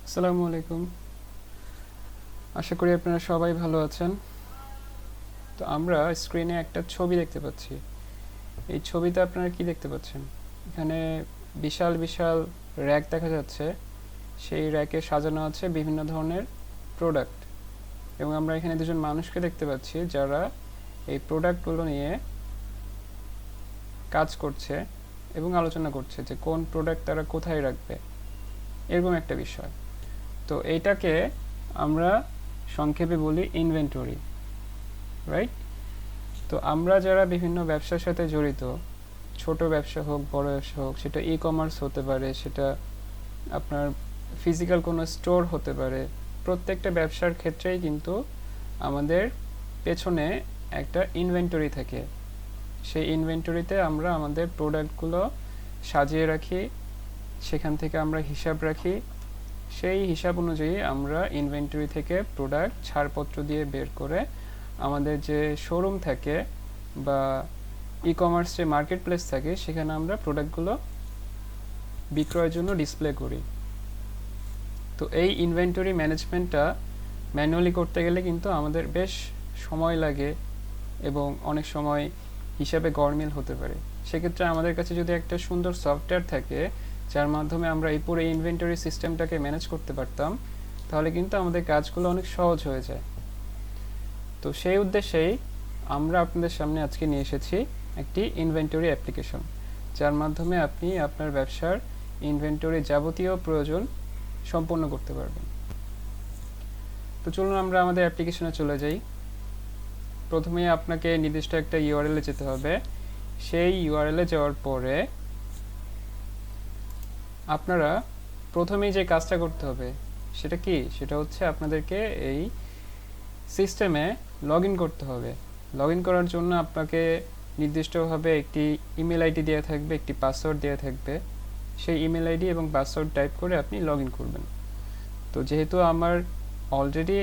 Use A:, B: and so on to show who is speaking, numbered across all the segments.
A: আসসালামু আলাইকুম। আশা করি আপনারা সবাই ভালো আছেন। তো আমরা স্ক্রিনে একটা ছবি দেখতে পাচ্ছি। এই ছবিতে আপনারা কি দেখতে পাচ্ছেন? এখানে বিশাল বিশাল র‍্যাক দেখা যাচ্ছে। সেই র‍্যাকে সাজানো আছে বিভিন্ন ধরনের প্রোডাক্ট, এবং আমরা এখানে দুজন মানুষকে দেখতে পাচ্ছি যারা এই প্রোডাক্টগুলো নিয়ে কাজ করছে এবং আলোচনা করছে যে কোন প্রোডাক্ট তারা কোথায় রাখবে, এরকম একটা বিষয়। তো এইটাকে আমরা সংক্ষেপে বলি ইনভেন্টরি, রাইট? তো আমরা যারা বিভিন্ন ব্যবসার সাথে জড়িত, ছোট ব্যবসা হোক বড় ব্যবসা হোক, সেটা ই কমার্স হতে পারে, সেটা আপনার ফিজিক্যাল কোনো স্টোর হতে পারে, প্রত্যেকটা ব্যবসার ক্ষেত্রেই কিন্তু আমাদের পেছনে একটা ইনভেন্টরি থাকে। সেই ইনভেন্টরিতে আমরা আমাদের প্রোডাক্টগুলো সাজিয়ে রাখি, সেখান থেকে আমরা হিসাব রাখি। সেই হিসাব অনুযায়ী আমরা ইনভেন্টরি থেকে প্রোডাক্ট ছাড়পত্র দিয়ে বের করে আমাদের যে শোরুম থাকে বা ই কমার্স যে মার্কেট প্লেস থাকে, সেখানে আমরা প্রোডাক্টগুলো বিক্রয়ের জন্য ডিসপ্লে করি। তো এই ইনভেন্টরি ম্যানেজমেন্টটা ম্যানুয়ালি করতে গেলে কিন্তু আমাদের বেশ সময় লাগে এবং অনেক সময় হিসাবে গরমিল হতে পারে। সেক্ষেত্রে আমাদের কাছে যদি একটা সুন্দর সফটওয়্যার থাকে যার মাধ্যমে আমরা এই পুরো ইনভেন্টরি সিস্টেমটাকে ম্যানেজ করতে পারতাম, তাহলে কিন্তু আমাদের কাজগুলো অনেক সহজ হয়ে যায়। তো সেই উদ্দেশ্যেই আমরা আপনাদের সামনে আজকে নিয়ে এসেছি একটি ইনভেন্টরি অ্যাপ্লিকেশন, যার মাধ্যমে আপনি আপনার ব্যবসার ইনভেন্টরি যাবতীয় প্রয়োজন সম্পন্ন করতে পারবেন। তো চলুন আমরা আমাদের অ্যাপ্লিকেশনে চলে যাই। প্রথমেই আপনাকে নির্দিষ্ট একটা ইউআরএল এ যেতে হবে। সেই ইউআরএল এ যাওয়ার পরে আপনারা প্রথমেই যে কাজটা করতে হবে সেটা কি? সেটা হচ্ছে আপনাদেরকে এই সিস্টেমে লগ ইন করতে হবে। লগ ইন করার জন্য আপনাকে নির্দিষ্টভাবে একটি ইমেল আইডি দেওয়া থাকবে, একটি পাসওয়ার্ড দেওয়া থাকবে। সেই ইমেল আইডি এবং পাসওয়ার্ড টাইপ করে আপনি লগ ইন করবেন। তো যেহেতু আমার অলরেডি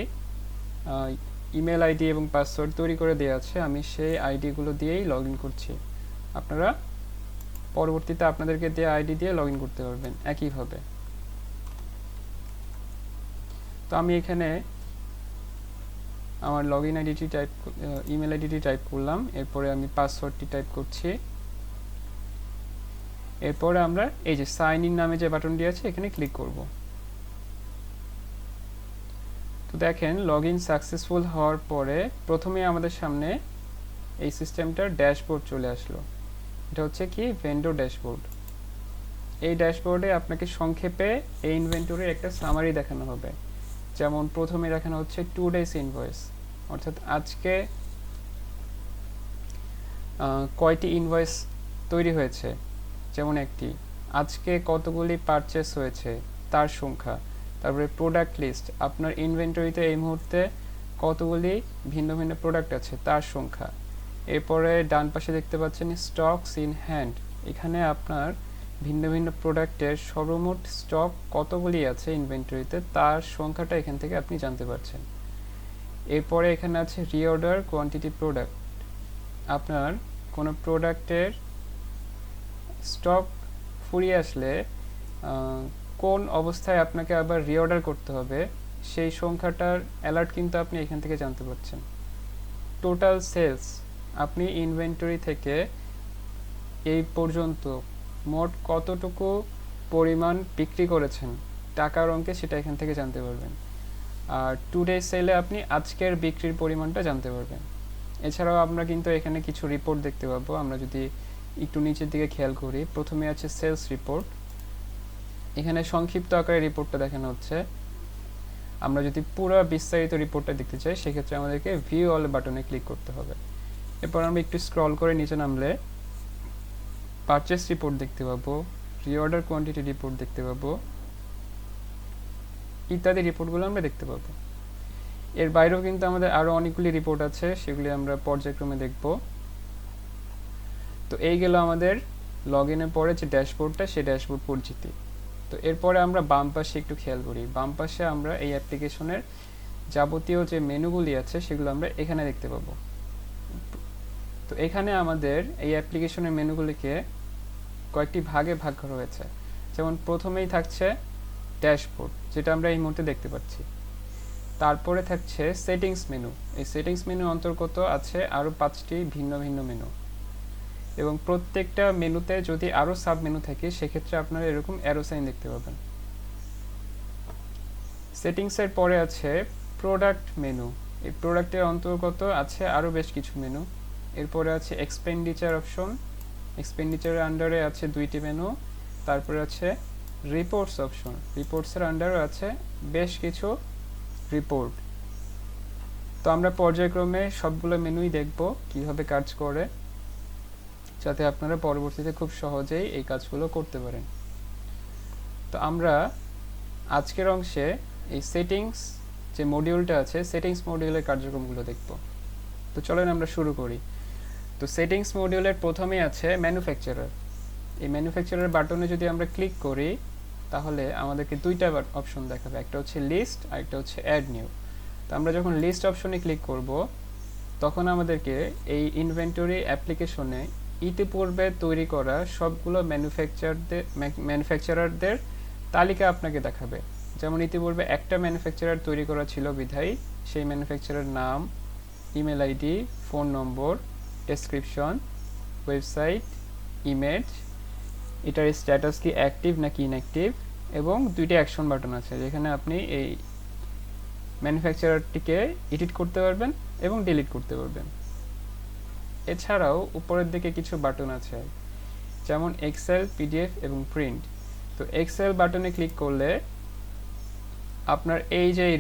A: ইমেল আইডি এবং পাসওয়ার্ড তৈরি করে দেওয়া আছে, আমি সেই আইডিগুলো দিয়েই লগ ইন করছি। আপনারা পরবর্তীতে আপনাদেরকে দেওয়া আইডি দিয়ে লগ ইন করতে পারবেন একইভাবে। তো আমি এখানে আমার লগ ইন আইডিটি ইমেল আইডিটি টাইপ করলাম, এরপরে আমি পাসওয়ার্ডটি টাইপ করছি। এরপরে আমরা এই যে সাইন ইন নামে যে বাটনটি আছে এখানে ক্লিক করব। তো দেখেন লগ ইন সাকসেসফুল হওয়ার পরে প্রথমে আমাদের সামনে এই সিস্টেমটার ড্যাশবোর্ড চলে আসলো। এটা হচ্ছে কি ভেন্ডর ড্যাশবোর্ড। এই ড্যাশবোর্ডে আপনাকে সংক্ষেপে এই ইনভেন্টরির একটা সামারি দেখানো হবে। যেমন প্রথমে দেখানো হচ্ছে 2 days ইনভয়েস, অর্থাৎ আজকে কয়টি ইনভয়েস তৈরি হয়েছে। যেমন একটি, আজকে কতগুলি পারচেস হয়েছে তার সংখ্যা। তারপরে প্রোডাক্ট লিস্ট, আপনার ইনভেন্টরিতে এই মুহূর্তে কতগুলি ভিন্ন ভিন্ন প্রোডাক্ট আছে তার সংখ্যা। এরপরে ডান পাশে দেখতে পাচ্ছেন স্টকস ইন হ্যান্ড, এখানে আপনার ভিন্ন ভিন্ন প্রোডাক্টের সর্বমোট স্টক কতগুলি আছে ইনভেন্টরিতে তার সংখ্যাটা এখান থেকে আপনি জানতে পারছেন। এরপরে এখানে আছে রিঅর্ডার কোয়ান্টিটি প্রোডাক্ট, আপনার কোনো প্রোডাক্টের স্টক ফুরিয়ে আসলে কোন অবস্থায় আপনাকে আবার রিঅর্ডার করতে হবে সেই সংখ্যাটার অ্যালার্ট কিন্তু আপনি এখান থেকে জানতে পারছেন। টোটাল সেলস, আপনি ইনভেন্টরি থেকে এই পর্যন্ত মোট কতটুকু পরিমাণ বিক্রি করেছেন টাকার অঙ্কে, সেটা এখান থেকে জানতে পারবেন। আর টুডে সেলে আপনি আজকের বিক্রির পরিমাণটা জানতে পারবেন। এছাড়াও আমরা কিন্তু এখানে কিছু রিপোর্ট দেখতে পাবো। আমরা যদি একটু নিচের দিকে খেয়াল করি, প্রথমে আছে সেলস রিপোর্ট। এখানে সংক্ষিপ্ত আকারে রিপোর্টটা দেখানো হচ্ছে। আমরা যদি পুরো বিস্তারিত রিপোর্টটা দেখতে চাই সেক্ষেত্রে আমাদেরকে ভিউ অল বাটনে ক্লিক করতে হবে। এরপর আমরা একটু স্ক্রল করে নিচে নামলে পারচেস রিপোর্ট দেখতে পাবো, রিঅর্ডার কোয়ান্টিটি রিপোর্ট দেখতে পাবো, ইত্যাদি রিপোর্টগুলো আমরা দেখতে পাবো। এর বাইরেও কিন্তু আমাদের আরও অনেকগুলি রিপোর্ট আছে, সেগুলি আমরা পর্যায়ক্রমে দেখব। তো এই গেল আমাদের লগ ইনের পরে যে ড্যাশবোর্ডটা, সেই ড্যাশবোর্ড পরিচিতি। তো এরপরে আমরা বাম পাশে একটু খেয়াল করি। বাম পাশে আমরা এই অ্যাপ্লিকেশনের যাবতীয় যে মেনুগুলি আছে সেগুলো আমরা এখানে দেখতে পাবো। তো এখানে আমাদের এই অ্যাপ্লিকেশনের মেনুগুলিকে কয়েকটি ভাগে ভাগ করা হয়েছে। যেমন প্রথমেই থাকছে ড্যাশবোর্ড, যেটা আমরা এই মুহূর্তে দেখতে পাচ্ছি। তারপরে থাকছে সেটিংস মেনু। এই সেটিংস মেনু অন্তর্গত আছে আরও 5টি ভিন্ন ভিন্ন মেনু, এবং প্রত্যেকটা মেনুতে যদি আরও সাব মেনু থাকে সেক্ষেত্রে আপনারা এরকম অ্যারো সাইন দেখতে পাবেন। সেটিংসের পরে আছে প্রোডাক্ট মেনু। এই প্রোডাক্টের অন্তর্গত আছে আরও বেশ কিছু মেনু। এরপরে আছে এক্সপেন্ডিচার অপশন, এক্সপেন্ডিচারের আন্ডারে আছে 2টি মেনু। তারপরে আছে রিপোর্টস অপশন, রিপোর্টসের আন্ডারও আছে বেশ কিছু রিপোর্ট। তো আমরা পর্যায়ক্রমে সবগুলো মেনুই দেখব কিভাবে কাজ করে, যাতে আপনারা পরবর্তীতে খুব সহজেই এই কাজগুলো করতে পারেন। তো আমরা আজকের অংশে এই সেটিংস যে মডিউলটা আছে, সেটিংস মডিউলের কার্যক্রমগুলো দেখব। তো চলেন আমরা শুরু করি। তো সেটিংস মডিউলের প্রথমেই আছে ম্যানুফ্যাকচারার। এই ম্যানুফ্যাকচারার বাটনে যদি আমরা ক্লিক করি তাহলে আমাদেরকে 2টা অপশন দেখাবে, একটা হচ্ছে লিস্ট আর একটা হচ্ছে অ্যাড নিউ। তো আমরা যখন লিস্ট অপশনে ক্লিক করব তখন আমাদেরকে এই ইনভেন্টরি অ্যাপ্লিকেশনে ইতিপূর্বে তৈরি করা সবগুলো ম্যানুফ্যাকচারারদের তালিকা আপনাকে দেখাবে। যেমন ইতিপূর্বে একটা ম্যানুফ্যাকচারার তৈরি করা ছিল বিধায় সেই ম্যানুফ্যাকচারার নাম, ইমেল আইডি, ফোন নম্বর, ডেসক্রিপশন, ওয়েবসাইট, ইমেজ, এটার স্ট্যাটাস কি অ্যাক্টিভ নাকি ইনঅ্যাক্টিভ, এবং 2টি অ্যাকশন বাটন আছে যেখানে আপনি এই ম্যানুফ্যাকচারারটিকে এডিট করতে পারবেন এবং ডিলিট করতে পারবেন। এছাড়াও উপরের দিকে কিছু বাটন আছে যেমন এক্সেল, পিডিএফ এবং প্রিন্ট। তো এক্সেল বাটনে ক্লিক করলে আপনার এই যে এই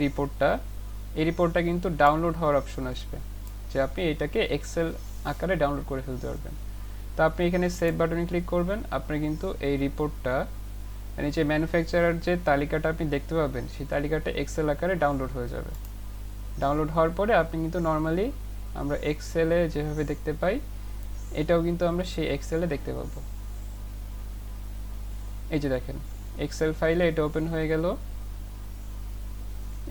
A: রিপোর্টটা কিন্তু ডাউনলোড হওয়ার অপশন আসবে, যে আপনি এটাকে এক্সেল আকারে ডাউনলোড করে ফেলতে পারবেন। তো আপনি এখানে সেভ বাটনে ক্লিক করবেন, আপনি কিন্তু এই রিপোর্টটা মানে যে ম্যানুফ্যাকচারার যে তালিকাটা আপনি দেখতে পাবেন সেই তালিকাটা এক্সেল আকারে ডাউনলোড হয়ে যাবে। ডাউনলোড হওয়ার পরে আপনি কিন্তু নর্মালি আমরা এক্সেলে যেভাবে দেখতে পাই এটাও কিন্তু আমরা সেই এক্সেলে দেখতে পাবো। এই যে দেখেন এক্সেল ফাইলে এটা ওপেন হয়ে গেল।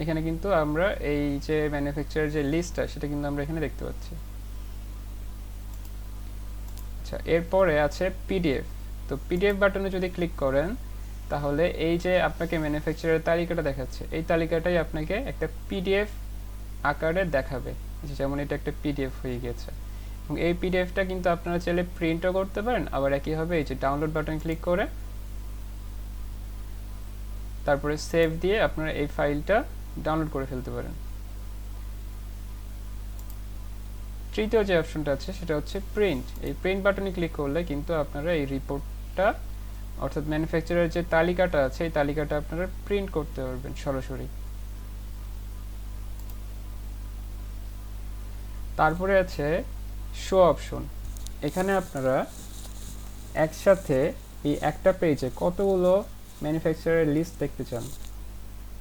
A: এখানে কিন্তু আমরা এই যে ম্যানুফ্যাকচারার যে লিস্টটা সেটা কিন্তু আমরা এখানে দেখতে পাচ্ছি। আচ্ছা, এরপরে আছে পিডিএফ। তো পিডিএফ বাটনে যদি ক্লিক করেন তাহলে এই যে আপনাকে ম্যানুফ্যাকচারারের তালিকাটা দেখাচ্ছে এই তালিকাটাই আপনাকে একটা পিডিএফ আকারে দেখাবে, যেমন এটা একটা পিডিএফ হয়ে গেছে। এবং এই পিডিএফটা কিন্তু আপনারা চাইলে প্রিন্টও করতে পারেন, আবার একইভাবে এই যে ডাউনলোড বাটন ক্লিক করে তারপরে সেভ দিয়ে আপনারা এই ফাইলটা ডাউনলোড করে ফেলতে পারেন। তৃতীয় যে অপশনটা আছে সেটা হচ্ছে প্রিন্ট। এই প্রিন্ট বাটনে ক্লিক করলে কিন্তু আপনারা এই রিপোর্টটা অর্থাৎ ম্যানুফ্যাকচারার যে তালিকাটা আছে এই তালিকাটা আপনারা প্রিন্ট করতে পারবেন সরাসরি। তারপরে আছে শো অপশন। এখানে আপনারা একসাথে এই একটা পেজে কতগুলো ম্যানুফ্যাকচারার লিস্ট দেখতে চান।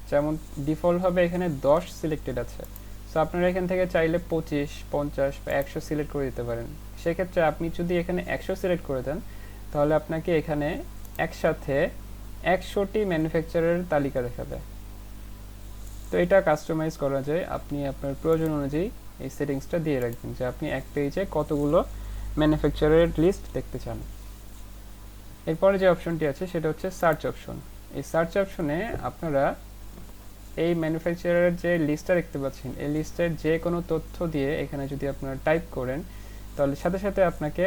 A: যেমন ডিফল্ট হবে এখানে 10 সিলেক্টেড আছে, সো আপনারা এখান থেকে চাইলে 25, 50 বা 100 সিলেক্ট করে দিতে পারেন। সেক্ষেত্রে আপনি যদি এখানে 100 সিলেক্ট করে দেন তাহলে আপনাকে এখানে একসাথে 100টি ম্যানুফ্যাকচারারের তালিকা দেখাবে। তো এটা কাস্টমাইজ করা যায়, আপনি আপনার প্রয়োজন অনুযায়ী এই সেটিংসটা দিয়ে রাখবেন যে আপনি এক পেজে কতগুলো ম্যানুফ্যাকচারারের লিস্ট দেখতে চান। এরপরে যে অপশনটি আছে সেটা হচ্ছে সার্চ অপশন। এই সার্চ অপশনে আপনারা এই ম্যানুফ্যাকচারারের যে লিস্টটা দেখতে পাচ্ছেন এই লিস্টের যে কোনো তথ্য দিয়ে এখানে যদি আপনারা টাইপ করেন তাহলে সাথে সাথে আপনাকে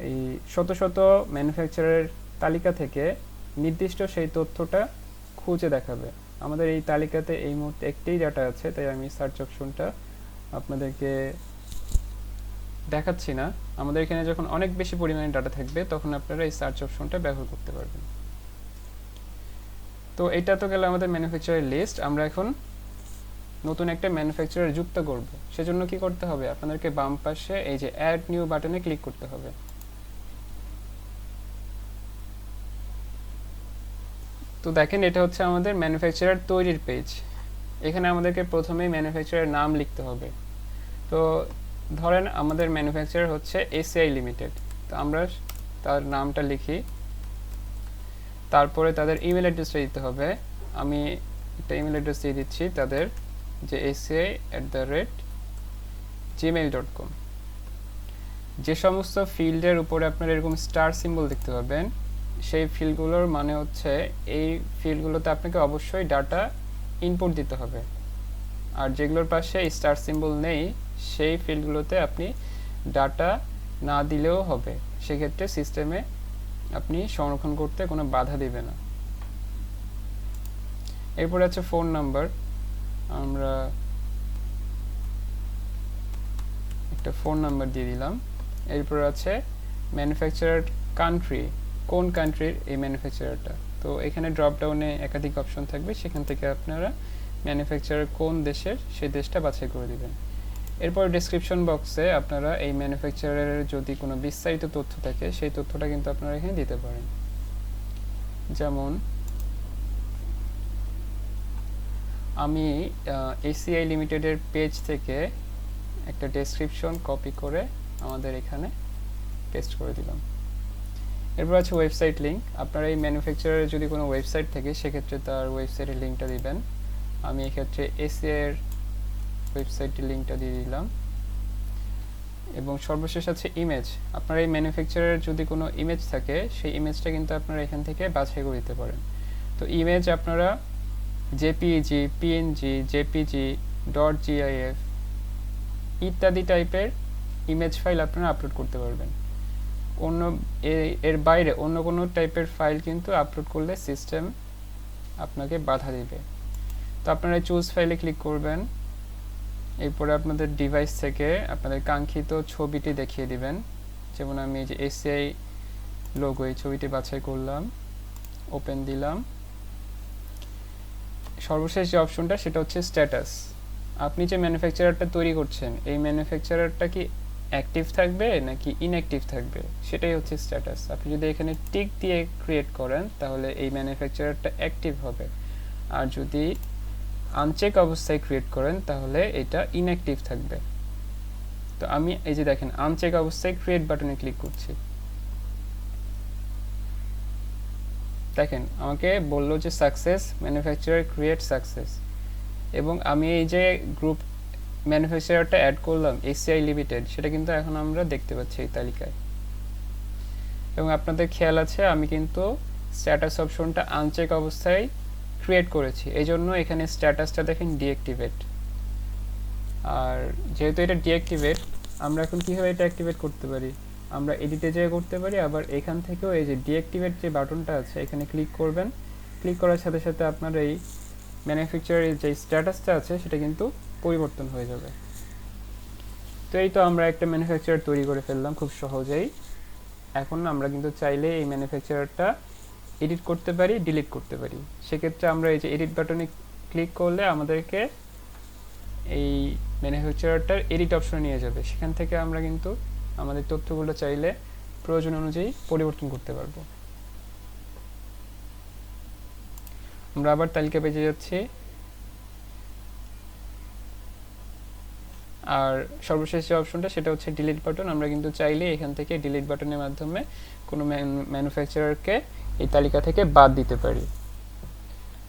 A: এই শত শত ম্যানুফ্যাকচারারের তালিকা থেকে নির্দিষ্ট সেই তথ্যটা খুঁজে দেখাবে। আমাদের এই তালিকাতে এই মুহূর্তে একটাই ডাটা আছে, তাই আমি সার্চ অপশনটা আপনাদেরকে দেখাচ্ছি না। আমাদের এখানে যখন অনেক বেশি পরিমাণে ডাটা থাকবে তখন আপনারা এই সার্চ অপশনটা ব্যবহার করতে পারবেন। তো এটা তো গেল আমাদের ম্যানুফ্যাকচারার লিস্ট। আমরা এখন নতুন একটা ম্যানুফ্যাকচারার যুক্ত করব, সেজন্য কি করতে হবে, আপনাদেরকে বাম পাশে এই যে অ্যাড নিউ বাটনে ক্লিক করতে হবে। তো দেখেন এটা হচ্ছে আমাদের ম্যানুফ্যাকচারার তৈরির পেজ। এখানে আমাদেরকে প্রথমেই ম্যানুফ্যাকচারার নাম লিখতে হবে। তো ধরেন আমাদের ম্যানুফ্যাকচারার হচ্ছে এসিআই লিমিটেড, তো আমরা তার নামটা লিখি। তারপরে তাদের ইমেল অ্যাড্রেসটা দিতে হবে। আমি একটা ইমেল অ্যাড্রেস দিয়ে দিচ্ছি তাদের, যে aci@gmail.com। যে সমস্ত ফিল্ডের উপরে আপনারা এরকম স্টার সিম্বল দেখতে পাবেন সেই ফিল্ডগুলোর মানে হচ্ছে এই ফিল্ডগুলোতে আপনাকে অবশ্যই ডাটা ইনপুট দিতে হবে, আর যেগুলোর পাশে স্টার সিম্বল নেই সেই ফিল্ডগুলোতে আপনি ডাটা না দিলেও হবে, সেক্ষেত্রে সিস্টেমে আপনি সংরক্ষণ করতে কোনো বাধা দিবে না। এরপরে আছে ফোন নাম্বার, আমরা একটা ফোন নাম্বার দিয়ে দিলাম। এরপর আছে ম্যানুফ্যাকচারার কান্ট্রি, কোন কান্ট্রির এই ম্যানুফ্যাকচারারটা। তো এখানে ড্রপ ডাউনে একাধিক অপশন থাকবে, সেখান থেকে আপনারা ম্যানুফ্যাকচারার কোন দেশের সেই দেশটা বাছাই করে দিবেন। এরপর ডেসক্রিপশন বক্সে আপনারা এই ম্যানুফ্যাকচারারের যদি কোনো বিস্তারিত তথ্য থাকে সেই তথ্যটা কিন্তু আপনারা এখানে দিতে পারেন। যেমন আমি এসিআই লিমিটেডের পেজ থেকে একটা ডেসক্রিপশন কপি করে আমাদের এখানে পেস্ট করে দিলাম। এরপর আছে ওয়েবসাইট লিঙ্ক, আপনারা এই ম্যানুফ্যাকচারারের যদি কোনো ওয়েবসাইট থাকে সেক্ষেত্রে তার ওয়েবসাইটের লিঙ্কটা দিবেন। আমি এক্ষেত্রে এসিআইয়ের ওয়েবসাইটের লিঙ্কটা দিয়ে দিলাম। এবং সর্বশেষ আছে ইমেজ, আপনারা এই ম্যানুফ্যাকচারারের যদি কোনো ইমেজ থাকে সেই ইমেজটা কিন্তু আপনারা এখান থেকে বাছাই করে দিতে পারেন। তো ইমেজ আপনারা জেপিইজি, পিএনজি, জেপিজি, .gif ইত্যাদি টাইপের ইমেজ ফাইল আপনারা আপলোড করতে পারবেন। অন্য এর বাইরে অন্য কোনো টাইপের ফাইল কিন্তু আপলোড করলে সিস্টেম আপনাকে বাধা দেবে। তো আপনারা চুজ ফাইলে ক্লিক করবেন, এরপরে আপনাদের ডিভাইস থেকে আপনাদের কাঙ্ক্ষিত ছবিটি দেখিয়ে দিবেন। যেমন আমি এই যে এসিআই লোগো এই ছবিটি বাছাই করলাম, ওপেন দিলাম। সর্বশেষ যে অপশনটা সেটা হচ্ছে স্ট্যাটাস, আপনি যে ম্যানুফ্যাকচারারটা তৈরি করছেন এই ম্যানুফ্যাকচারারটা কি অ্যাক্টিভ থাকবে নাকি ইনঅ্যাক্টিভ থাকবে সেটাই হচ্ছে স্ট্যাটাস। আপনি যদি এখানে টিক দিয়ে ক্রিয়েট করেন তাহলে এই ম্যানুফ্যাকচারারটা অ্যাক্টিভ হবে, আর যদি আনচেক অবস্থায় ক্রিয়েট করেন তাহলে এটা ইনঅ্যাক্টিভ থাকবে। তো আমি এই যে দেখেন আনচেক অবস্থায় ক্রিয়েট বাটনে ক্লিক করছি, দেখেন আমাকে বললো যে সাকসেস, ম্যানুফ্যাকচারার ক্রিয়েট সাকসেস। এবং আমি এই যে গ্রুপ ম্যানুফ্যাকচারারটা অ্যাড করলাম এসিআই লিমিটেড, সেটা কিন্তু এখন আমরা দেখতে পাচ্ছি এই তালিকায়। এবং আপনাদের খেয়াল আছে আমি কিন্তু স্ট্যাটাস অপশনটা আনচেক অবস্থায় ক্রিয়েট করেছি, এই জন্য এখানে স্ট্যাটাসটা দেখেন ডিঅ্যাক্টিভেট। আর যেহেতু এটা ডিঅ্যাক্টিভেট, আমরা এখন কীভাবে এটা অ্যাক্টিভেট করতে পারি, আমরা এডিটে যেয়ে করতে পারি, আবার এখান থেকেও এই যে ডিঅ্যাক্টিভেট যে বাটনটা আছে এখানে ক্লিক করবেন। ক্লিক করার সাথে সাথে আপনার এই ম্যানুফ্যাকচারারের যে স্ট্যাটাসটা আছে সেটা কিন্তু পরিবর্তন হয়ে যাবে। তো এই তো আমরা একটা ম্যানুফ্যাকচারার তৈরি করে ফেললাম খুব সহজেই। এখন আমরা কিন্তু চাইলে এই ম্যানুফ্যাকচারারটা এডিট করতে পারি, ডিলিট করতে পারি। সেক্ষেত্রে আমরা এই যে এডিট বাটনে ক্লিক করলে আমাদেরকে এই ম্যানুফ্যাকচারারটার এডিট অপশনে নিয়ে যাবে, সেখান থেকে আমরা কিন্তু আমাদের তথ্যগুলো চাইলে প্রয়োজন অনুযায়ী পরিবর্তন করতে পারবো। আমরা আবার তালিকা পেজে যাচ্ছি, আর সর্বশেষ যে অপশনটা সেটা হচ্ছে ডিলিট বাটন। আমরা কিন্তু চাইলে এখান থেকে ডিলিট বাটনের মাধ্যমে কোনো ম্যানুফ্যাকচারারকে এই তালিকা থেকে বাদ দিতে পারি।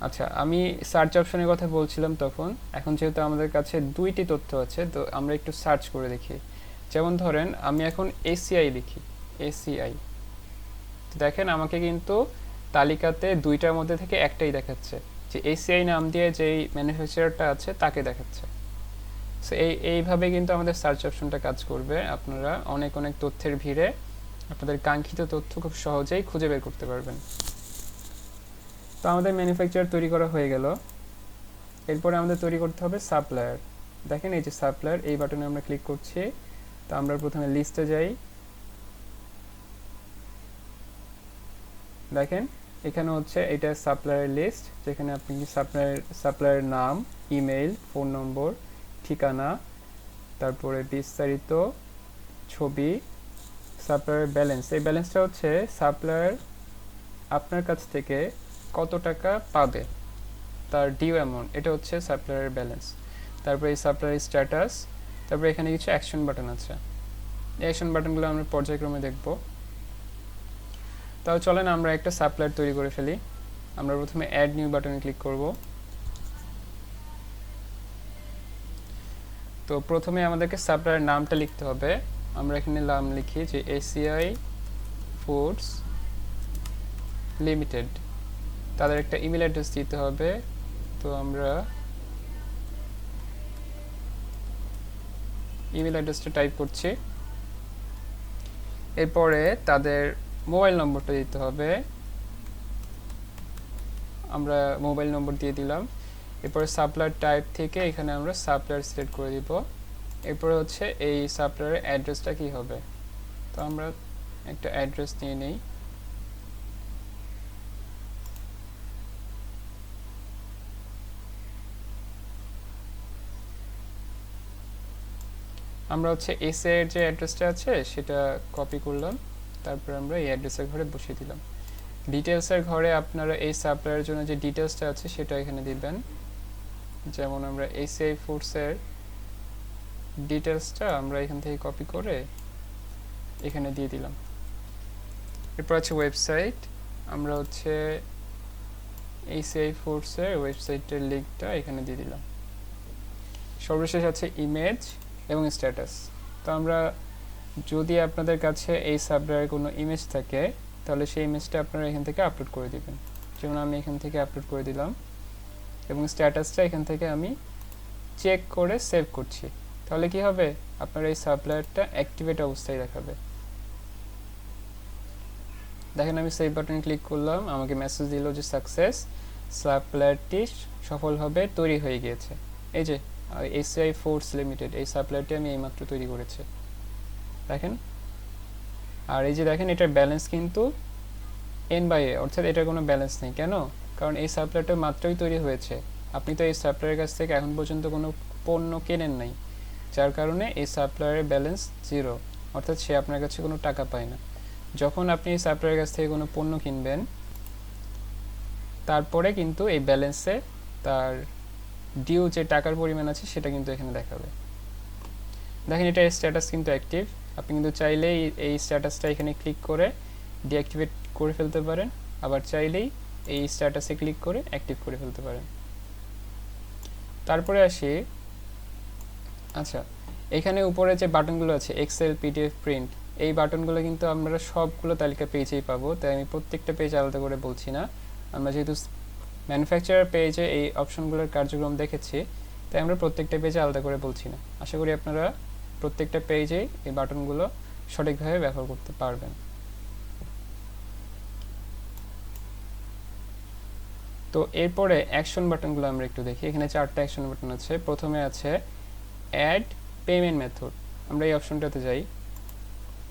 A: আচ্ছা, আমি সার্চ অপশনের কথা বলছিলাম তখন, এখন যেহেতু আমাদের কাছে দুইটি তথ্য আছে তো আমরা একটু সার্চ করে দেখি। যেমন ধরেন আমি এখন এসিআই লিখি, এসিআই, দেখেন আমাকে কিন্তু তালিকাতে দুইটার মধ্যে থেকে একটাই দেখাচ্ছে, যে এসিআই নাম দিয়ে যেই ম্যানুফ্যাকচারারটা আছে তাকে দেখাচ্ছে। সো এইভাবে কিন্তু আমাদের সার্চ অপশনটা কাজ করবে। আপনারা অনেক অনেক তথ্যের ভিড়ে আপনাদের কাঙ্ক্ষিত তথ্য খুব সহজেই খুঁজে বের করতে পারবেন। তো আমাদের ম্যানুফ্যাকচারার তৈরি করা হয়ে গেল। এরপরে আমাদের তৈরি করতে হবে সাপ্লায়ার। দেখেন এই যে সাপ্লায়ার, এই বাটনে আমরা ক্লিক করছি। তো আমরা প্রথমে লিস্টে যাই, দেখেন এখানে হচ্ছে এটা সাপ্লায়ার লিস্ট, যেখানে আপনি সাপ্লায়ার নাম, ইমেইল, ফোন নম্বর, ঠিকানা, তারপরে বিস্তারিত ছবি, সাপ্লায়ার ব্যালেন্স। এই ব্যালেন্সটা হচ্ছে সাপ্লায়ার আপনার কাছ থেকে কত টাকা পাবে, তার ডিউ অ্যামাউন্ট, এটা হচ্ছে সাপ্লায়ার ব্যালেন্স। তারপরে এই সাপ্লায়ার স্ট্যাটাস, তারপরে এখানে কিছু অ্যাকশন বাটন আছে। এই অ্যাকশন বাটনগুলো আমরা পর্যায়ক্রমে দেখব। তাও চলেন আমরা একটা সাপ্লায়ার তৈরি করে ফেলি। আমরা প্রথমে অ্যাড নিউ বাটনে ক্লিক করব। তো প্রথমে আমাদেরকে সাপ্লায়ার নামটা লিখতে হবে। আমরা এখানে নাম লিখি যে এসিআই ফুডস লিমিটেড, তাদের একটা ইমেল অ্যাড্রেস দিতে হবে। তো আমরা ইমেল অ্যাড্রেসটা টাইপ করছি, এরপরে তাদের মোবাইল নম্বরটা দিতে হবে, আমরা মোবাইল নম্বর দিয়ে দিলাম। এরপরে সাপ্লায়ার টাইপ থেকে এখানে আমরা সাপ্লায়ার সিলেক্ট করে দিব। এরপরে হচ্ছে এই সাপ্লায়ারের অ্যাড্রেসটা কি হবে, তো আমরা একটা অ্যাড্রেস নিয়ে নেই। আমরা হচ্ছে এস এর যে অ্যাড্রেসটা আছে সেটা কপি করলাম, তারপর আমরা এই অ্যাড্রেসের ঘরে বসিয়ে দিলাম। ডিটেলসের ঘরে আপনারা এই সাপ্লায়ারের জন্য যে ডিটেলসটা আছে সেটা এখানে দিবেন। যেমন আমরা এসিআই ফুডসের ডিটেলসটা আমরা এখান থেকে কপি করে এখানে দিয়ে দিলাম। এরপর আছে ওয়েবসাইট, আমরা হচ্ছে এসিআই ফুডসের ওয়েবসাইটের লিঙ্কটা এখানে দিয়ে দিলাম। সর্বশেষ আছে ইমেজ এবং স্ট্যাটাস। তো আমরা যদি আপনাদের কাছে এই সাপ্লায়ারের কোনো ইমেজ থাকে তাহলে সেই ইমেজটা আপনারা এখান থেকে আপলোড করে দিবেন। যেমন আমি এখান থেকে আপলোড করে দিলাম, এবং স্ট্যাটাসটা এখান থেকে আমি চেক করে সেভ করছি। তাহলে কি হবে, আপনার এই সাপ্লায়ারটা অ্যাক্টিভেট অবস্থায় দেখাবে। দেখেন আমি সেভ বাটনে ক্লিক করলাম, আমাকে মেসেজ দিল যে সাকসেস, সাপ্লায়ারটি সফলভাবে তৈরি হয়ে গিয়েছে। এই যে এসিআই ফুডস লিমিটেড, এই সাপ্লায়ারটি আমি এইমাত্র তৈরি করেছি, দেখেন। আর এই যে দেখেন এটার ব্যালেন্স কিন্তু n/a, অর্থাৎ এটার কোনো ব্যালেন্স নেই। কেন? কারণ এই সাপ্লায়ারটা মাত্রই তৈরি হয়েছে, আপনি তো এই সাপ্লায়ারের কাছ থেকে এখন পর্যন্ত কোনো পণ্য কেনেন নাই, যার কারণে এই সাপ্লায়ারের ব্যালেন্স 0, অর্থাৎ সে আপনার কাছে কোনো টাকা পায় না। যখন আপনি এই সাপ্লায়ারের কাছ থেকে কোনো পণ্য কিনবেন তারপরে কিন্তু এই ব্যালেন্সে তার ডিউ যে টাকার পরিমাণ আছে সেটা কিন্তু এখানে দেখাবে। দেখেন এটা স্ট্যাটাস কিন্তু অ্যাক্টিভ, আপনি কিন্তু চাইলেই এই স্ট্যাটাসটা এখানে ক্লিক করে ডিঅ্যাক্টিভেট করে ফেলতে পারেন, আবার চাইলেই এই স্ট্যাটাসে ক্লিক করে অ্যাক্টিভ করে ফেলতে পারেন। তারপরে আসি, আচ্ছা এখানে উপরে যে বাটনগুলো আছে এক্সেল, পিডিএফ, প্রিন্ট, এই বাটনগুলো কিন্তু আমরা সবগুলো তালিকা পেজেই পাবো, তাই আমি প্রত্যেকটা পেজ আলাদা করে বলছি না। আমরা যেহেতু ম্যানুফ্যাকচারার পেজে এই অপশনগুলোর কার্যক্রম দেখেছি, তাই আমরা প্রত্যেকটা পেজে আলাদা করে বলছি না। আশা করি আপনারা প্রত্যেকটা পেজেই এই বাটনগুলো সঠিকভাবে ব্যবহার করতে পারবেন। তো এরপরে অ্যাকশন বাটনগুলো আমরা একটু দেখি। এখানে 4টা অ্যাকশন বাটন আছে। প্রথমে আছে অ্যাড পেমেন্ট মেথড, আমরা এই অপশনটাতে যাই।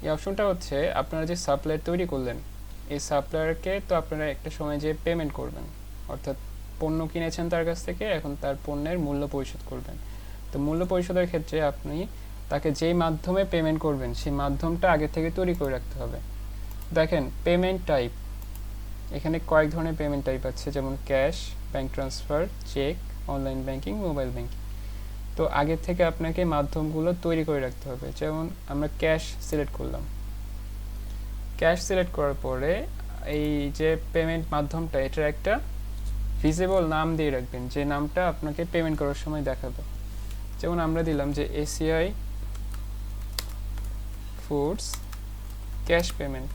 A: এই অপশনটা হচ্ছে আপনারা যে সাপ্লায়ার তৈরি করলেন, এই সাপ্লায়ারকে তো আপনারা একটা সময় যে পেমেন্ট করবেন, অর্থাৎ পণ্য কিনেছেন তার কাছ থেকে, এখন তার পণ্যের মূল্য পরিশোধ করবেন। তো মূল্য পরিশোধের ক্ষেত্রে আপনি তাকে যেই মাধ্যমে পেমেন্ট করবেন সেই মাধ্যমটা আগে থেকে তৈরি করে রাখতে হবে। দেখেন পেমেন্ট টাইপ, এখানে কয়েক ধরনের পেমেন্ট টাইপ আছে, যেমন cash, bank transfer, cheque, online banking, mobile banking. তো আগে থেকে আপনাকে মাধ্যমগুলো তৈরি করে রাখতে হবে। যেমন আমরা ক্যাশ সিলেক্ট করলাম, ক্যাশ সিলেক্ট করার পরে এই যে পেমেন্ট মাধ্যমটা এটার একটা ভিজিবল নাম দিয়ে রাখবেন, যে নামটা আপনাকে পেমেন্ট করার সময় দেখাবে। যেমন আমরা দিলাম যে এসিআই ফুডস ক্যাশ পেমেন্ট।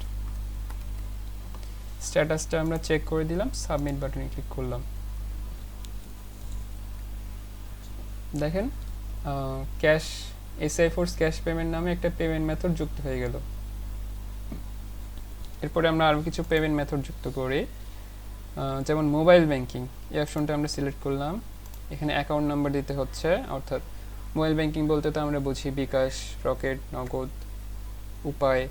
A: স্ট্যাটাসটা আমরা চেক করে দিলাম, সাবমিট বাটনে ক্লিক করলাম। দেখেন cash ACI foods cash payment নামে একটা পেমেন্ট মেথড যুক্ত হয়ে গেল। এরপরে আমরা আরও কিছু পেমেন্ট মেথড যুক্ত করি, যেমন মোবাইল ব্যাংকিং। এই অপশনটা আমরা সিলেক্ট করলাম, এখানে অ্যাকাউন্ট নাম্বার দিতে হচ্ছে, অর্থাৎ মোবাইল ব্যাংকিং বলতে তো আমরা বুঝি বিকাশ, রকেট, নগদ, উপায়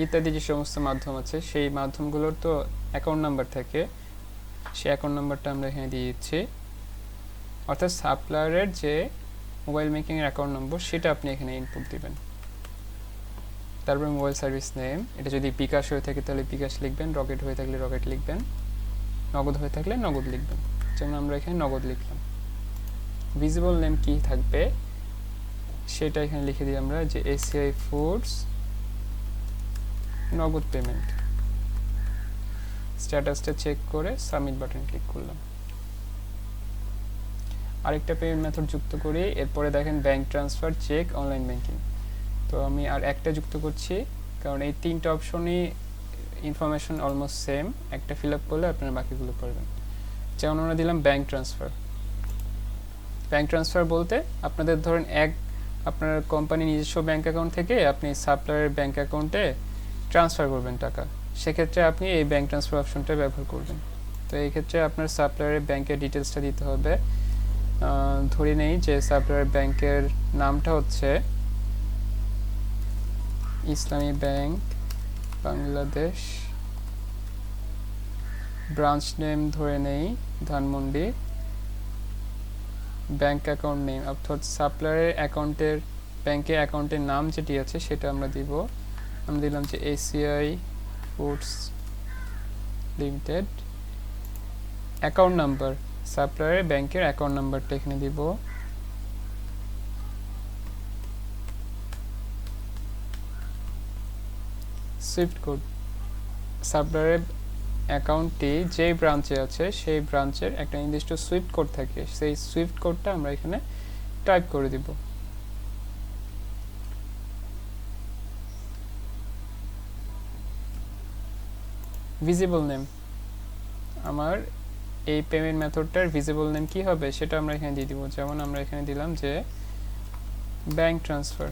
A: ইত্যাদি যে সমস্ত মাধ্যম আছে সেই মাধ্যমগুলোর তো অ্যাকাউন্ট নাম্বার থাকে, সেই অ্যাকাউন্ট নাম্বারটা আমরা এখানে দিয়ে দিচ্ছি। অর্থাৎ সাপ্লায়ারের যে মোবাইল ব্যাংকিংয়ের অ্যাকাউন্ট নম্বর সেটা আপনি এখানে ইনপুট দিবেন। তারপরে মোবাইল সার্ভিস নেম, এটা যদি বিকাশ হয়ে থাকে তাহলে বিকাশ লিখবেন, রকেট হয়ে থাকলে রকেট লিখবেন, নগদ হয়ে থাকলে নগদ লিখবেন। যেমন আমরা এখানে নগদ লিখলাম। ভিজিবল নেম কি থাকবে সেটা এখানে লিখে দিই আমরা, যে এসিআই ফুডস নগদ পেমেন্ট। স্ট্যাটাসটা চেক করে সাবমিট বাটন ক্লিক করলাম। আরেকটা পেমেন্ট মেথড যুক্ত করি। এরপরে দেখেন bank transfer, cheque, online banking. তো আমি আর একটা যুক্ত করছি, কারণ এই 3টা অপশনই ইনফরমেশন অলমোস্ট সেম, একটা ফিল আপ করলে আপনারা বাকিগুলো পারবেন। যেমন আমরা দিলাম ব্যাংক ট্রান্সফার। ব্যাংক ট্রান্সফার বলতে আপনাদের ধরেন আপনার কোম্পানি নিজস্ব ব্যাংক অ্যাকাউন্ট থেকে আপনি সাপ্লায়ারের ব্যাংক অ্যাকাউন্টে ট্রান্সফার করবেন টাকা, সেক্ষেত্রে আপনি এই ব্যাংক ট্রান্সফার অপশনটা ব্যবহার করবেন। তো এই ক্ষেত্রে আপনার সাপ্লায়ারের ব্যাংকের ডিটেলসটা দিতে হবে। ধরে নেই যে সাপ্লায়ার ব্যাংকের নামটা হচ্ছে ইসলামী ব্যাংক বাংলাদেশ, ব্রাঞ্চ নেম ধরে নেই ধানমন্ডি, ব্যাংক অ্যাকাউন্ট নেম অর্থাৎ সাপ্লায়ারের অ্যাকাউন্টের ব্যাংকের অ্যাকাউন্টের নাম যেটি আছে সেটা আমরা দিব। আমরা দিলাম যে ACI foods limited. Account number, সাপ্লায়ারের ব্যাংকের অ্যাকাউন্ট নাম্বারটা এখানে দিব। সুইফট কোড, সাপ্লায়ারের অ্যাকাউন্টটি যে ব্রাঞ্চে আছে সেই ব্রাঞ্চের একটা নির্দিষ্ট সুইফট কোড থাকে, সেই সুইফট কোডটা আমরা এখানে টাইপ করে দিব। ভিজিবল নেম, আমার এই পেমেন্ট মেথডটার ভিজিবল নেম কি হবে সেটা আমরা এখানে দিয়ে দিব। যেমন আমরা এখানে দিলাম যে ব্যাংক ট্রান্সফার।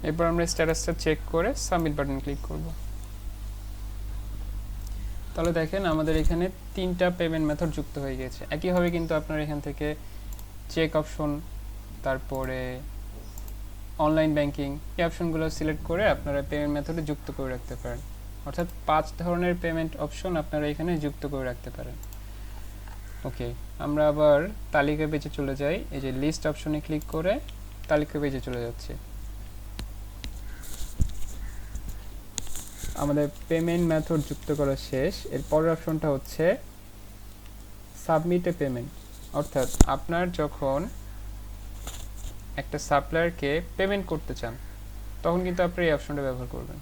A: এরপর আমরা স্ট্যাটাসটা চেক করে সাবমিট বাটন ক্লিক করব। তাহলে দেখেন আমাদের এখানে 3টা পেমেন্ট মেথড যুক্ত হয়ে গেছে। একইভাবে কিন্তু আপনারা এখান থেকে চেক অপশন, তারপরে অনলাইন ব্যাংকিং, এই অপশনগুলো সিলেক্ট করে আপনারা পেমেন্ট মেথডে যুক্ত করে রাখতে পারেন। অর্থাৎ 5 ধরনের পেমেন্ট অপশন আপনারা এখানে যুক্ত করে রাখতে পারেন। ওকে, আমরা আবার তালিকা পেজে চলে যাই। এই যে লিস্ট অপশনে ক্লিক করে তালিকা পেজে চলে যাচ্ছে। আমাদের পেমেন্ট মেথড যুক্ত করা শেষ। এর পরের অপশনটা হচ্ছে সাবমিট এ পেমেন্ট। অর্থাৎ আপনার যখন একটা সাপ্লায়ারকে পেমেন্ট করতে চান তখন কিন্তু আপনি এই অপশনটা ব্যবহার করবেন।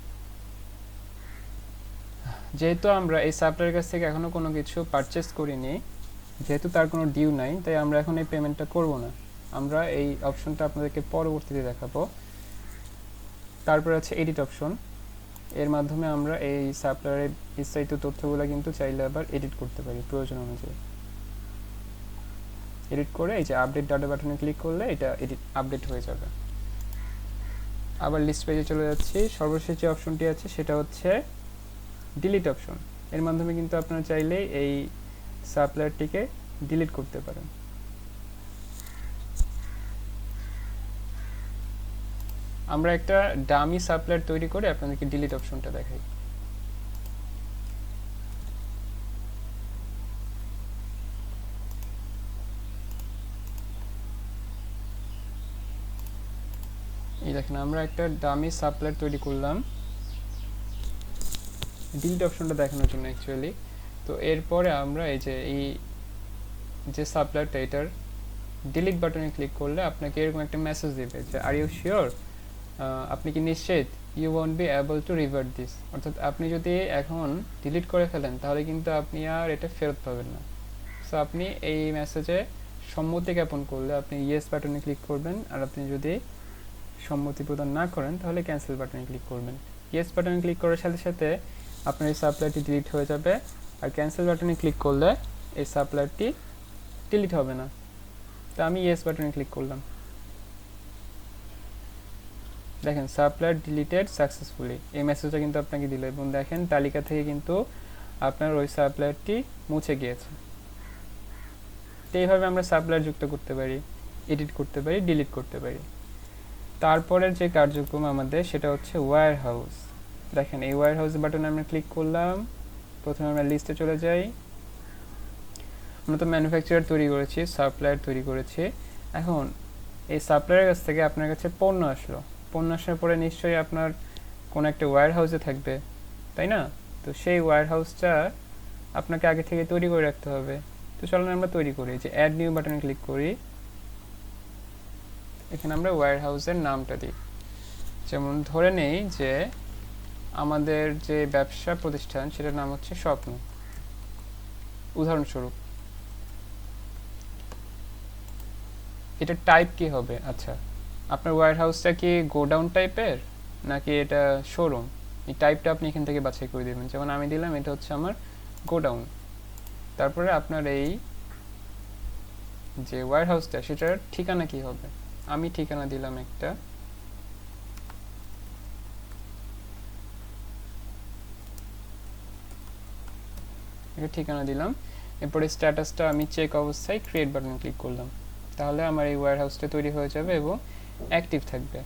A: যেহেতু আমরা এই সাপ্লায়ারের কাছ থেকে এখনো কোনো কিছু পারচেজ করিনি, যেহেতু তার কোনো ডিউ নাই, তাই আমরা এখন এই পেমেন্টটা করব না। আমরা এই অপশনটা আপনাদেরকে পরবর্তীতে দেখাবো। তারপর আছে এডিট অপশন, এর মাধ্যমে আমরা এই সাপ্লায়ারের বিস্তারিত তথ্যগুলো কিন্তু চাইলে আবার এডিট করতে পারি প্রয়োজন অনুযায়ী। এডিট করে এই যে আপডেট ডাটা বাটনে ক্লিক করলে এটা আপডেট হয়ে যাবে। আবার লিস্ট পেজে চলে যাচ্ছি। সর্বশেষ যে অপশনটি আছে সেটা হচ্ছে ডিলিট অপশন। এর মাধ্যমে কিন্তু আপনারা চাইলে এই সাপ্লায়ারটিকে ডিলিট করতে পারেন। আমরা একটা ডামি সাপ্লায়ার তৈরি করে আপনাদেরকে ডিলিট অপশনটা দেখাই। এই দেখেন আমরা একটা ডামি সাপ্লায়ার তৈরি করলাম ডিলিট অপশনটা দেখানোর জন্য অ্যাকচুয়ালি। তো এরপরে আমরা এই যে সাপ্লায়ারটা এটার ডিলিট বাটনে ক্লিক করলে আপনাকে এরকম একটা মেসেজ দেবে যে আর ইউ শিওর, আপনি কি নিশ্চিত, you won't be able to revert this. অর্থাৎ আপনি যদি এখন ডিলিট করে ফেলেন তাহলে কিন্তু আপনি আর এটা ফেরত পাবেন না। সো আপনি এই মেসেজে সম্মতি জ্ঞাপন করলে আপনি ইয়েস বাটনে ক্লিক করবেন, আর আপনি যদি সম্মতি প্রদান না করেন তাহলে ক্যান্সেল বাটনে ক্লিক করবেন। ইয়েস বাটনে ক্লিক করার সাথে সাথে আপনার এই সাপ্লায়ারটি ডিলিট হয়ে যাবে, আর ক্যান্সেল বাটনে ক্লিক করলে এই সাপ্লায়ারটি ডিলিট হবে না। তো আমি ইয়েস বাটনে ক্লিক করলাম, দেখেন সাপ্লায়ার ডিলিটেড সাকসেসফুলি এই মেসেজটা কিন্তু আপনাকে দিল, এবং দেখেন তালিকা থেকে কিন্তু আপনার ওই সাপ্লায়ারটি মুছে গিয়েছে। তো এইভাবে আমরা সাপ্লায়ার যুক্ত করতে পারি, এডিট করতে পারি, ডিলিট করতে পারি। তারপরের যে কার্যক্রম আমাদের সেটা হচ্ছে ওয়্যার হাউস। দেখেন এই ওয়্যার হাউস বাটনে আমরা ক্লিক করলাম। প্রথমে আমরা লিস্টে চলে যাই। আমরা তো ম্যানুফ্যাকচারার তৈরি করেছি, সাপ্লায়ার তৈরি করেছি। এখন এই সাপ্লায়ারের কাছ থেকে আপনার কাছে পণ্য আসলো, পণ্য আসার পরে নিশ্চয়ই আপনার কোনো একটা ওয়্যার হাউসে থাকবে, তাই না? তো সেই ওয়্যার হাউসটা আপনাকে আগে থেকে তৈরি করে রাখতে হবে। তো চলুন আমরা তৈরি করি। যে অ্যাড নিউ বাটনে ক্লিক করি, এখানে আমরা ওয়্যার হাউসের নামটা দিই। যেমন ধরে নেই যে আমাদের যে ব্যবসা প্রতিষ্ঠান সেটার নাম হচ্ছে স্বপ্ন, উদাহরণস্বরূপ। এটা টাইপ কি হবে? আচ্ছা, আপনার ওয়্যার হাউসটা কি গোডাউন টাইপের নাকি এটা শোরুম, এই টাইপটা আপনি এখান থেকে বাছাই করে দেবেন। যেমন আমি দিলাম এটা হচ্ছে আমার গোডাউন। তারপরে আপনার এই যে ওয়্যার হাউসটা সেটার ঠিকানা কি হবে, আমি ঠিকানা দিলাম একটা, ঠিকানা দিলাম। এরপরে স্ট্যাটাসটা আমি চেক অবস্থায় ক্রিয়েট বাটন ক্লিক করলাম, তাহলে আমার এই ওয়্যার হাউসটা তৈরি হয়ে যাবে এবং অ্যাক্টিভ থাকবে।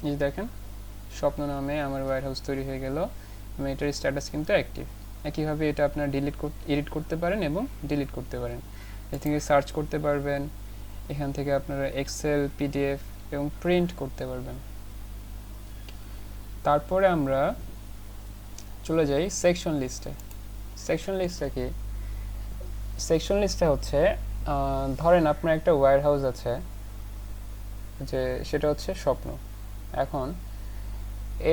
A: এই দেখেন স্বপ্ন নামে আমার ওয়্যার হাউস তৈরি হয়ে গেল এবং এটার স্ট্যাটাস কিন্তু অ্যাক্টিভ। একইভাবে এটা আপনারা এডিট করতে পারেন এবং ডিলিট করতে পারেন, এ থেকে সার্চ করতে পারবেন, এখান থেকে আপনারা এক্সেল, পিডিএফ এবং প্রিন্ট করতে পারবেন। তারপরে আমরা চলে যাই সেকশন লিস্টে। সেকশন লিস্টটা কি? সেকশন লিস্টটা হচ্ছে ধরেন আপনার একটা ওয়্যার হাউস আছে, যে সেটা হচ্ছে স্বপ্ন। এখন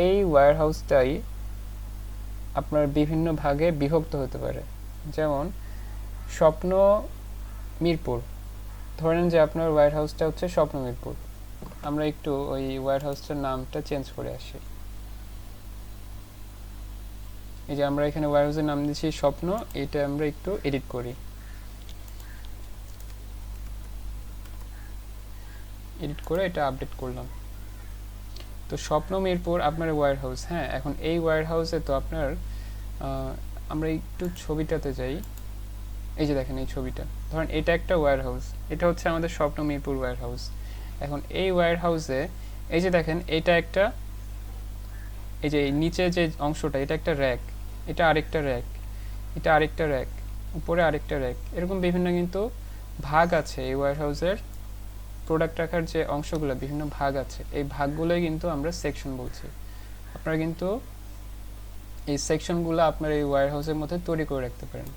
A: এই ওয়্যার হাউসটাই আপনার বিভিন্ন ভাগে বিভক্ত হতে পারে। যেমন স্বপ্ন মিরপুর, ধরেন যে আপনার ওয়্যার হাউসটা হচ্ছে স্বপ্ন মিরপুর। আমরা একটু ওই ওয়্যার হাউসটার নামটা চেঞ্জ করে আসি। এই যে আমরা এখানে ওয়্যার হাউসের নাম দিচ্ছি স্বপ্ন, এটা আমরা একটু এডিট করি, এডিট করে এটা আপডেট করলাম। তো স্বপ্ন মিরপুর আপনার ওয়্যার হাউস। হ্যাঁ, এখন এই ওয়্যার হাউসে তো আপনার আমরা একটু ছবিটাতে যাই। এই যে দেখেন এই ছবিটা, ধরেন এটা একটা ওয়্যার হাউস, এটা হচ্ছে আমাদের স্বপ্ন মিরপুর ওয়্যার হাউস। এখন এই ওয়্যার হাউসে এই যে দেখেন এটা একটা, এই যে নিচে যে অংশটা এটা একটা র্যাক, এটা আরেকটা র্যাক, এটা আরেকটা র্যাক, উপরে আরেকটা র্যাক, এরকম বিভিন্ন কিন্তু ভাগ আছে এই ওয়্যার হাউসের। প্রোডাক্ট রাখার যে অংশগুলো বিভিন্ন ভাগ আছে, এই ভাগগুলোই কিন্তু আমরা সেকশন বলছি। আপনারা কিন্তু এই সেকশনগুলো আপনার এই ওয়্যার হাউসের মধ্যে তৈরি করে রাখতে পারেন।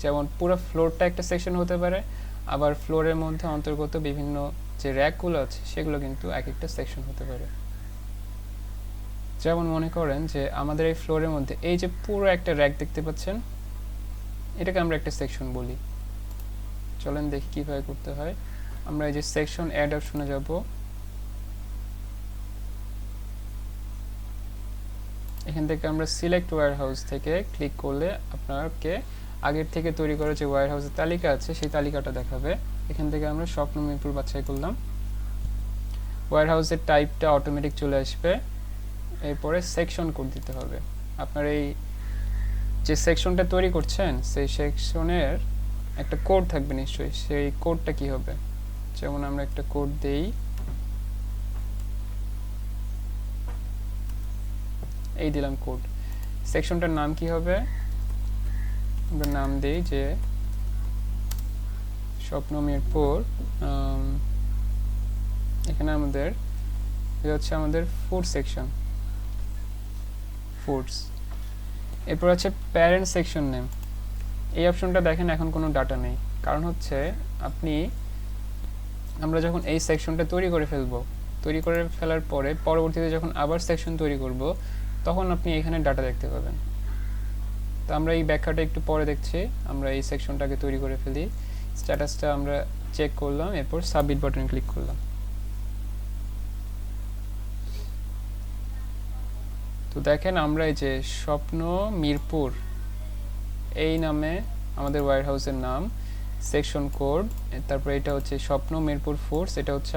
A: যেমন পুরো ফ্লোরটা একটা সেকশন হতে পারে, আবার ফ্লোরের মধ্যে অন্তর্গত বিভিন্ন যে র্যাকগুলো আছে সেগুলো কিন্তু এক একটা সেকশন হতে পারে। যেমন মনে করেন যে আমাদের এই ফ্লোরের মধ্যে এই যে পুরো একটা র্যাক দেখতে পাচ্ছেন, এটাকে আমরা একটা সেকশন বলি। চলেন দেখি কিভাবে করতে হয়। আমরা এই যে সেকশন অ্যাড অপশনে যাব, এখান থেকে আমরা সিলেক্ট ওয়্যার হাউস থেকে ক্লিক করলে আপনাকে আগের থেকে তৈরি করা যে ওয়্যার হাউসের তালিকা আছে সেই তালিকাটা দেখাবে। এখান থেকে আমরা স্বপ্ন মিরপুর বাছাই করলাম, ওয়্যার হাউসের টাইপটা অটোমেটিক চলে আসবে। এরপরে সেকশন কোড দিতে হবে। আপনার এই যে সেকশনটা তৈরি করছেন সেই সেকশনের একটা কোড থাকবে নিশ্চয়ই, সেই কোডটা কি হবে? যেমন আমরা একটা কোড দেই, এই দিলাম কোড। সেকশনটার নাম কি হবে? আমরা নাম দেই যে স্বপ্ন মিরপুর। এখানে আমাদের এটা হচ্ছে আমাদের ফুড সেকশন, ফুডস। এরপর আছে প্যারেন্ট সেকশন নেম। এই অপশনটা দেখেন এখন কোনো ডাটা নেই, কারণ হচ্ছে আমরা যখন এই সেকশনটা তৈরি করে ফেলবো, তৈরি করে ফেলার পরে পরবর্তীতে যখন আবার সেকশন তৈরি করব তখন আপনি এখানে ডাটা দেখতে পাবেন। তো আমরা এই ব্যাখ্যাটা একটু পরে দেখছি। আমরা এই সেকশনটাকে তৈরি করে ফেলি, স্ট্যাটাসটা আমরা চেক করলাম, এরপর সাবমিট বাটনে ক্লিক করলাম। তো দেখেন আমরা এই যে স্বপ্ন মিরপুর এই নামে আমাদের ওয়্যার হাউসের নাম, সেকশন কোড, তারপর এটা হচ্ছে স্বপ্ন মিরপুর ফুডস, এটা হচ্ছে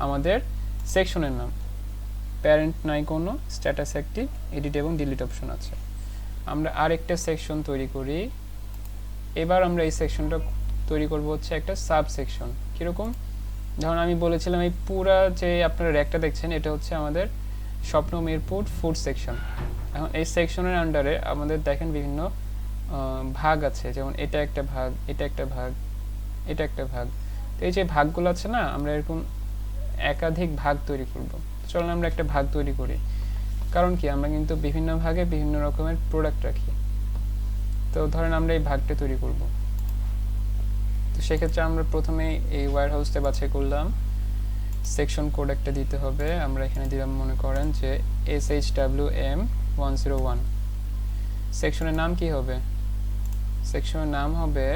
A: আমাদের সেকশনের নাম। প্যারেন্ট নাই কোনো, স্ট্যাটাস অ্যাক্টিভ, এডিট এবং ডিলিট অপশন আছে। আমরা আরেকটা সেকশন তৈরি করি। এবার আমরা এই সেকশনটা তৈরি করব হচ্ছে একটা সাব সেকশন। কীরকম? ধরুন আমি বলেছিলাম এই পুরা যে আপনারা র্যাকটা দেখছেন এটা হচ্ছে আমাদের স্বপ্ন মিরপুর ফুড সেকশন। এখন এই সেকশনের আন্ডারে আমাদের দেখেন বিভিন্ন ভাগ আছে, যেমন এটা একটা ভাগ, এটা একটা ভাগ, এটা একটা ভাগ। তো এই যে ভাগগুলো আছে না, আমরা এরকম একাধিক ভাগ তৈরি করব। চলুন আমরা একটা ভাগ তৈরি করি, কারণ কি আমরা কিন্তু বিভিন্ন ভাগে বিভিন্ন রকমের প্রোডাক্ট রাখি। তো ধরেন আমরা এই ভাগটা তৈরি করব। তো সেক্ষেত্রে আমরা প্রথমে এই ওয়্যার হাউসটা বাছাই করলাম, সেকশন কোড একটা দিতে হবে। আমরা এখানে দিলাম মনে করেন যে SHWM101। সেকশনের নাম কি হবে? সেকশনের নাম হবে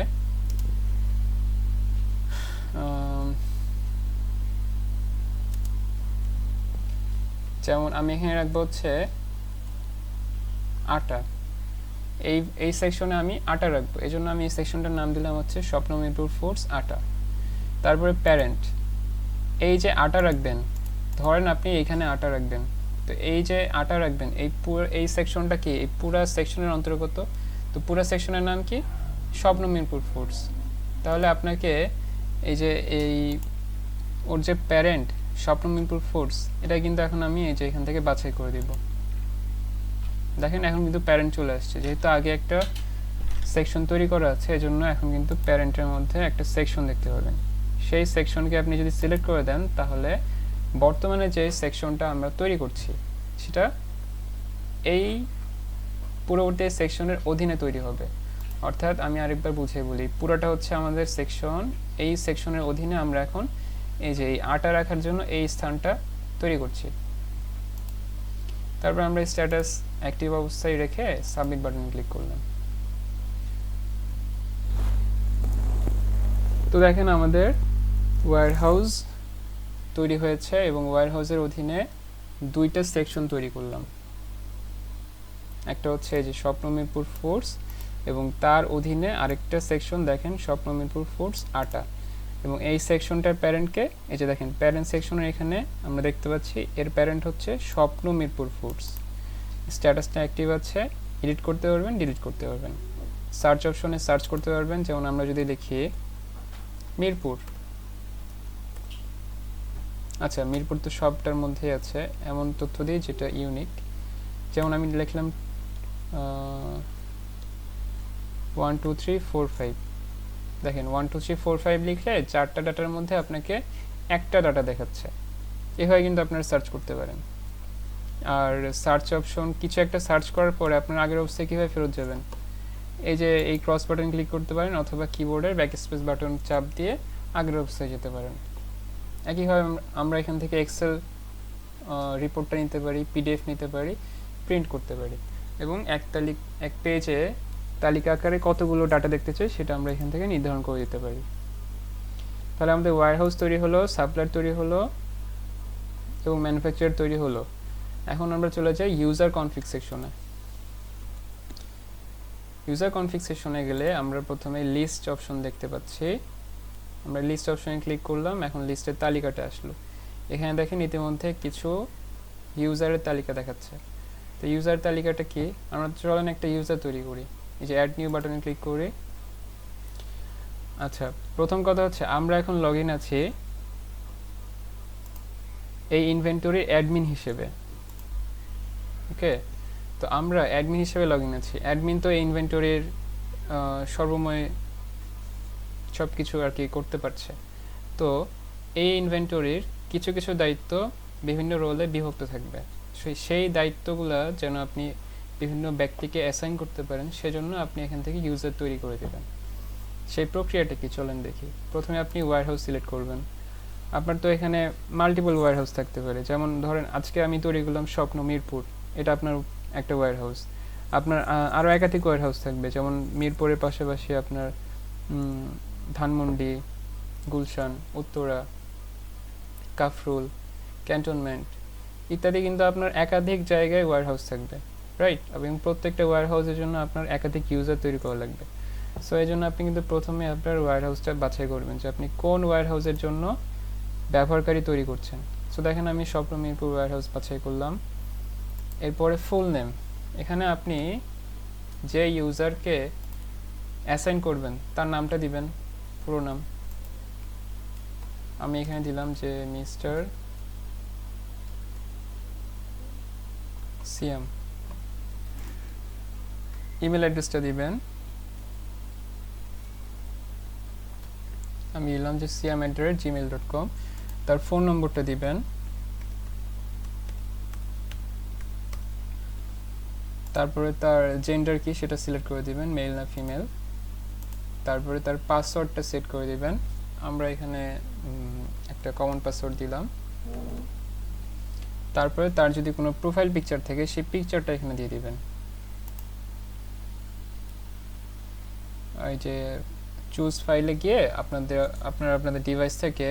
A: যেমন আমি এখানে রাখবো হচ্ছে আটা, এই এই সেকশনে আমি আটা রাখবো, এই জন্য আমি এই সেকশনটার নাম দিলাম হচ্ছে স্বপ্ন মিরপুর ফুডস আটা। তারপরে প্যারেন্ট, এই যে আটা রাখবেন, ধরেন আপনি এইখানে আটা রাখবেন, তো এই যে আটা রাখবেন এই পুরো এই সেকশনটা কি এই পুরো সেকশনের অন্তর্গত, তো পুরো সেকশনের নাম কি স্বপ্ন মিরপুর ফুডস। তাহলে আপনাকে এই যে এই ওর যে প্যারেন্ট স্বপ্ন মিরপুর ফুডস, এটা কিন্তু এখন আমি এই যে এখান থেকে বাছাই করে দিব। দেখেন এখন কিন্তু প্যারেন্ট চলে আসছে, যেহেতু আগে একটা সেকশন তৈরি করা আছে এজন্য এখন কিন্তু প্যারেন্টের মধ্যে একটা সেকশন দেখতে পাবেন। সেই সেকশনকে আপনি যদি সিলেক্ট করে দেন তাহলে বর্তমানে যে সেকশনটা আমরা তৈরি করছি সেটা এই পূর্ববর্তী সেকশনের অধীনে তৈরি হবে। অর্থাৎ আমি আরেকবার বুঝিয়ে বলি, পুরোটা হচ্ছে আমাদের সেকশন, এই সেকশনের অধীনে আমরা এখন এই যে এই আটা রাখার জন্য এই স্থানটা তৈরি করছি। তারপর আমরা স্ট্যাটাস অ্যাক্টিভ অবস্থায় রেখে সাবমিট বাটনে ক্লিক করলাম। তো দেখেন আমাদের ওয়্যারহাউস তৈরি হয়েছে এবং ওয়্যারহাউসের অধীনে দুইটা সেকশন তৈরি করলাম, একটা হচ্ছে এই যে স্বপ্ন মিরপুর ফুডস এবং তার অধীনে আরেকটা সেকশন দেখেন স্বপ্ন মিরপুর ফুডস আটা, এবং এই সেকশনটার প্যারেন্টকে এই যে দেখেন প্যারেন্ট সেকশনের এখানে আমরা দেখতে পাচ্ছি এর প্যারেন্ট হচ্ছে স্বপ্ন মিরপুর ফুডস। স্ট্যাটাসটা অ্যাক্টিভ আছে, এডিট করতে পারবেন, ডিলিট করতে পারবেন, সার্চ অপশনে সার্চ করতে পারবেন। যেমন আমরা যদি লিখি মিরপুর, আচ্ছা মিরপুর তো সবটার মধ্যেই আছে, এমন তথ্য দিই যেটা ইউনিক। যেমন আমি লিখলাম 1 2 3 4 5, দেখেন 1 2 3 4 5 লিখলে 4টা ডাটার মধ্যে আপনাকে একটা ডাটা দেখাচ্ছে। এভাবে কিন্তু আপনারা সার্চ করতে পারেন। আর সার্চ অপশন কিছু একটা সার্চ করার পরে আপনার আগের অবস্থায় কীভাবে ফেরত যাবেন, এই যে এই ক্রস বাটন ক্লিক করতে পারেন অথবা কিবোর্ডের ব্যাকস্পেস বাটন চাপ দিয়ে আগের অবস্থায় যেতে পারেন। একইভাবে আমরা এখান থেকে এক্সেল রিপোর্টটা নিতে পারি, পিডিএফ নিতে পারি, প্রিন্ট করতে পারি এবং এক পেজে তালিকা আকারে কতগুলো ডাটা দেখতে চাই সেটা আমরা এখান থেকে নির্ধারণ করে দিতে পারি। তাহলে আমাদের ওয়্যারহাউস তৈরি হলো, সাপ্লায়ার তৈরি হলো এবং ম্যানুফ্যাকচারার তৈরি হলো। এখন আমরা চলে যাই ইউজার কনফিগ সেকশনে। ইউজার কনফিগ সেকশনে গেলে আমরা প্রথমে লিস্ট অপশন দেখতে পাচ্ছি, আমরা লিস্ট অপশনে ক্লিক করলাম, এখন লিস্টের তালিকাটা আসলো। এখানে দেখেন ইতিমধ্যে কিছু ইউজারের তালিকা দেখাচ্ছে। তো ইউজার তালিকাটা কি, আমরা চলেন একটা ইউজার তৈরি করি, এই যে অ্যাড নিউ বাটনে ক্লিক করি। আচ্ছা প্রথম কথা হচ্ছে আমরা এখন লগ ইন আছি এই ইনভেন্টরির অ্যাডমিন হিসেবে, ওকে। তো আমরা অ্যাডমিন হিসেবে লগ ইন আছি, অ্যাডমিন তো এই ইনভেন্টরির সর্বময় সব কিছু আর কি করতে পারছে। তো এই ইনভেন্টরির কিছু কিছু দায়িত্ব বিভিন্ন রোলে বিভক্ত থাকবে, সেই দায়িত্বগুলো যেন আপনি বিভিন্ন ব্যক্তিকে অ্যাসাইন করতে পারেন সেজন্য আপনি এখান থেকে ইউজার তৈরি করে দেবেন। সেই প্রক্রিয়াটা কি চলেন দেখি। প্রথমে আপনি ওয়্যারহাউস সিলেক্ট করবেন। আপনার তো এখানে মাল্টিপল ওয়্যারহাউস থাকতে পারে, যেমন ধরেন আজকে আমি তৈরি করলাম স্বপ্ন মিরপুর, এটা আপনার একটা ওয়্যারহাউস। আপনার আরও একাধিক ওয়্যারহাউস থাকবে, যেমন মিরপুরের পাশাপাশি আপনার ধানমন্ডি, গুলশান, উত্তরা, কাফরুল, ক্যান্টনমেন্ট ইত্যাদি কিন্তু আপনার একাধিক জায়গায় ওয়্যারহাউস থাকবে, রাইট। এবং প্রত্যেকটা ওয়্যারহাউসের জন্য আপনার একাধিক ইউজার তৈরি করা লাগবে। সো এই জন্য আপনি কিন্তু প্রথমে আপনার ওয়্যারহাউসটা বাছাই করবেন যে আপনি কোন ওয়্যারহাউসের জন্য ব্যবহারকারী তৈরি করছেন। সো দেখেন আমি স্বপ্ন মিরপুর ওয়্যারহাউস বাছাই করলাম। এরপরে ফুল নেম, এখানে আপনি যে ইউজারকে অ্যাসাইন করবেন তার নামটা দিবেন, পুরো নাম। আমি এখানে দিলাম যে মিস্টার সিএম। ইমেল অ্যাড্রেসটা দিবেন, আমি দিলাম যে siam@gmail.com। তার ফোন নম্বরটা দিবেন, তারপরে তার জেন্ডার কি সেটা সিলেক্ট করে দিবেন, মেল না ফিমেল। তারপরে তার পাসওয়ার্ডটা সেট করে দিবেন, আমরা এখানে একটা কমন পাসওয়ার্ড দিলাম। তারপরে তার যদি কোনো প্রোফাইল পিকচার থাকে সেই পিকচারটা এখানে দিয়ে দিবেন। এই যে চুজ ফাইলে গিয়ে আপনাদের ডিভাইস থেকে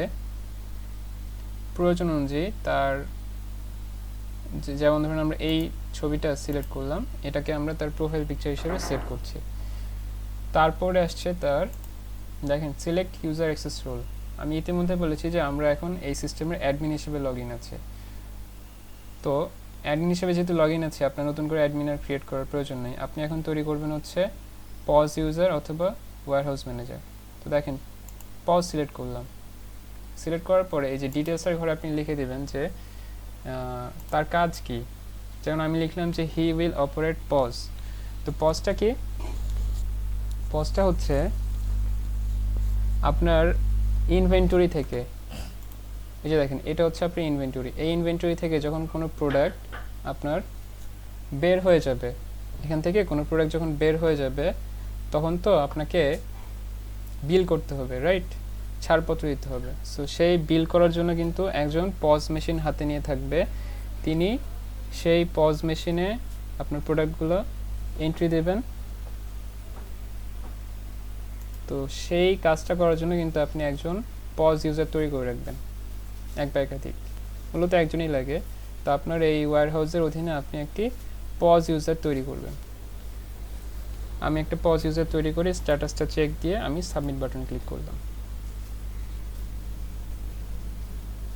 A: প্রয়োজন অনুযায়ী তার যেমন ধরুন আমরা এই ছবিটা সিলেক্ট করলাম, এটাকে আমরা তার প্রোফাইল পিকচার হিসেবে সেট করছি। তারপরে আসছে তার, দেখেন সিলেক্ট ইউজার অ্যাক্সেস রোল। আমি ইতিমধ্যে বলেছি যে আমরা এখন এই সিস্টেমের অ্যাডমিন হিসেবে লগ ইন আছে। তো অ্যাডমিন হিসেবে যেহেতু লগ ইন আছে, আপনার নতুন করে অ্যাডমিন আর ক্রিয়েট করার প্রয়োজন নেই। আপনি এখন তৈরি করবেন হচ্ছে পজ ইউজার অথবা ওয়্যারহাউস ম্যানেজার। তো দেখেন পজ সিলেক্ট করলাম, সিলেক্ট করার পরে এই যে ডিটেলসের ঘরে আপনি লিখে দেবেন যে তার কাজ কি। যেমন আমি লিখলাম যে হি উইল অপারেট পজ। তো পজটা কি? পজটা হচ্ছে আপনার ইনভেন্টরি থেকে, এই যে দেখেন এটা হচ্ছে আপনার ইনভেন্টরি। এই ইনভেন্টরি থেকে যখন কোনো প্রোডাক্ট আপনার বের হয়ে যাবে, এখান থেকে কোনো প্রোডাক্ট যখন বের হয়ে যাবে, তখন তো আপনাকে বিল করতে হবে, রাইট? ছাড়পত্র দিতে হবে। সো সেই বিল করার জন্য কিন্তু একজন পজ মেশিন হাতে নিয়ে থাকবে। তিনি সেই পজ মেশিনে আপনার প্রোডাক্টগুলো এন্ট্রি দেবেন। তো সেই কাজটা করার জন্য কিন্তু আপনি একজন পজ ইউজার তৈরি করে রাখবেন, এক বা একাধিক, মূলত একজনই লাগে। তো আপনার এই ওয়্যারহাউসের অধীনে আপনি একটি পজ ইউজার তৈরি করবেন। আমি একটা পজ ইউজার তৈরি করে স্ট্যাটাসটা চেক দিয়ে আমি সাবমিট বাটনে ক্লিক করলাম।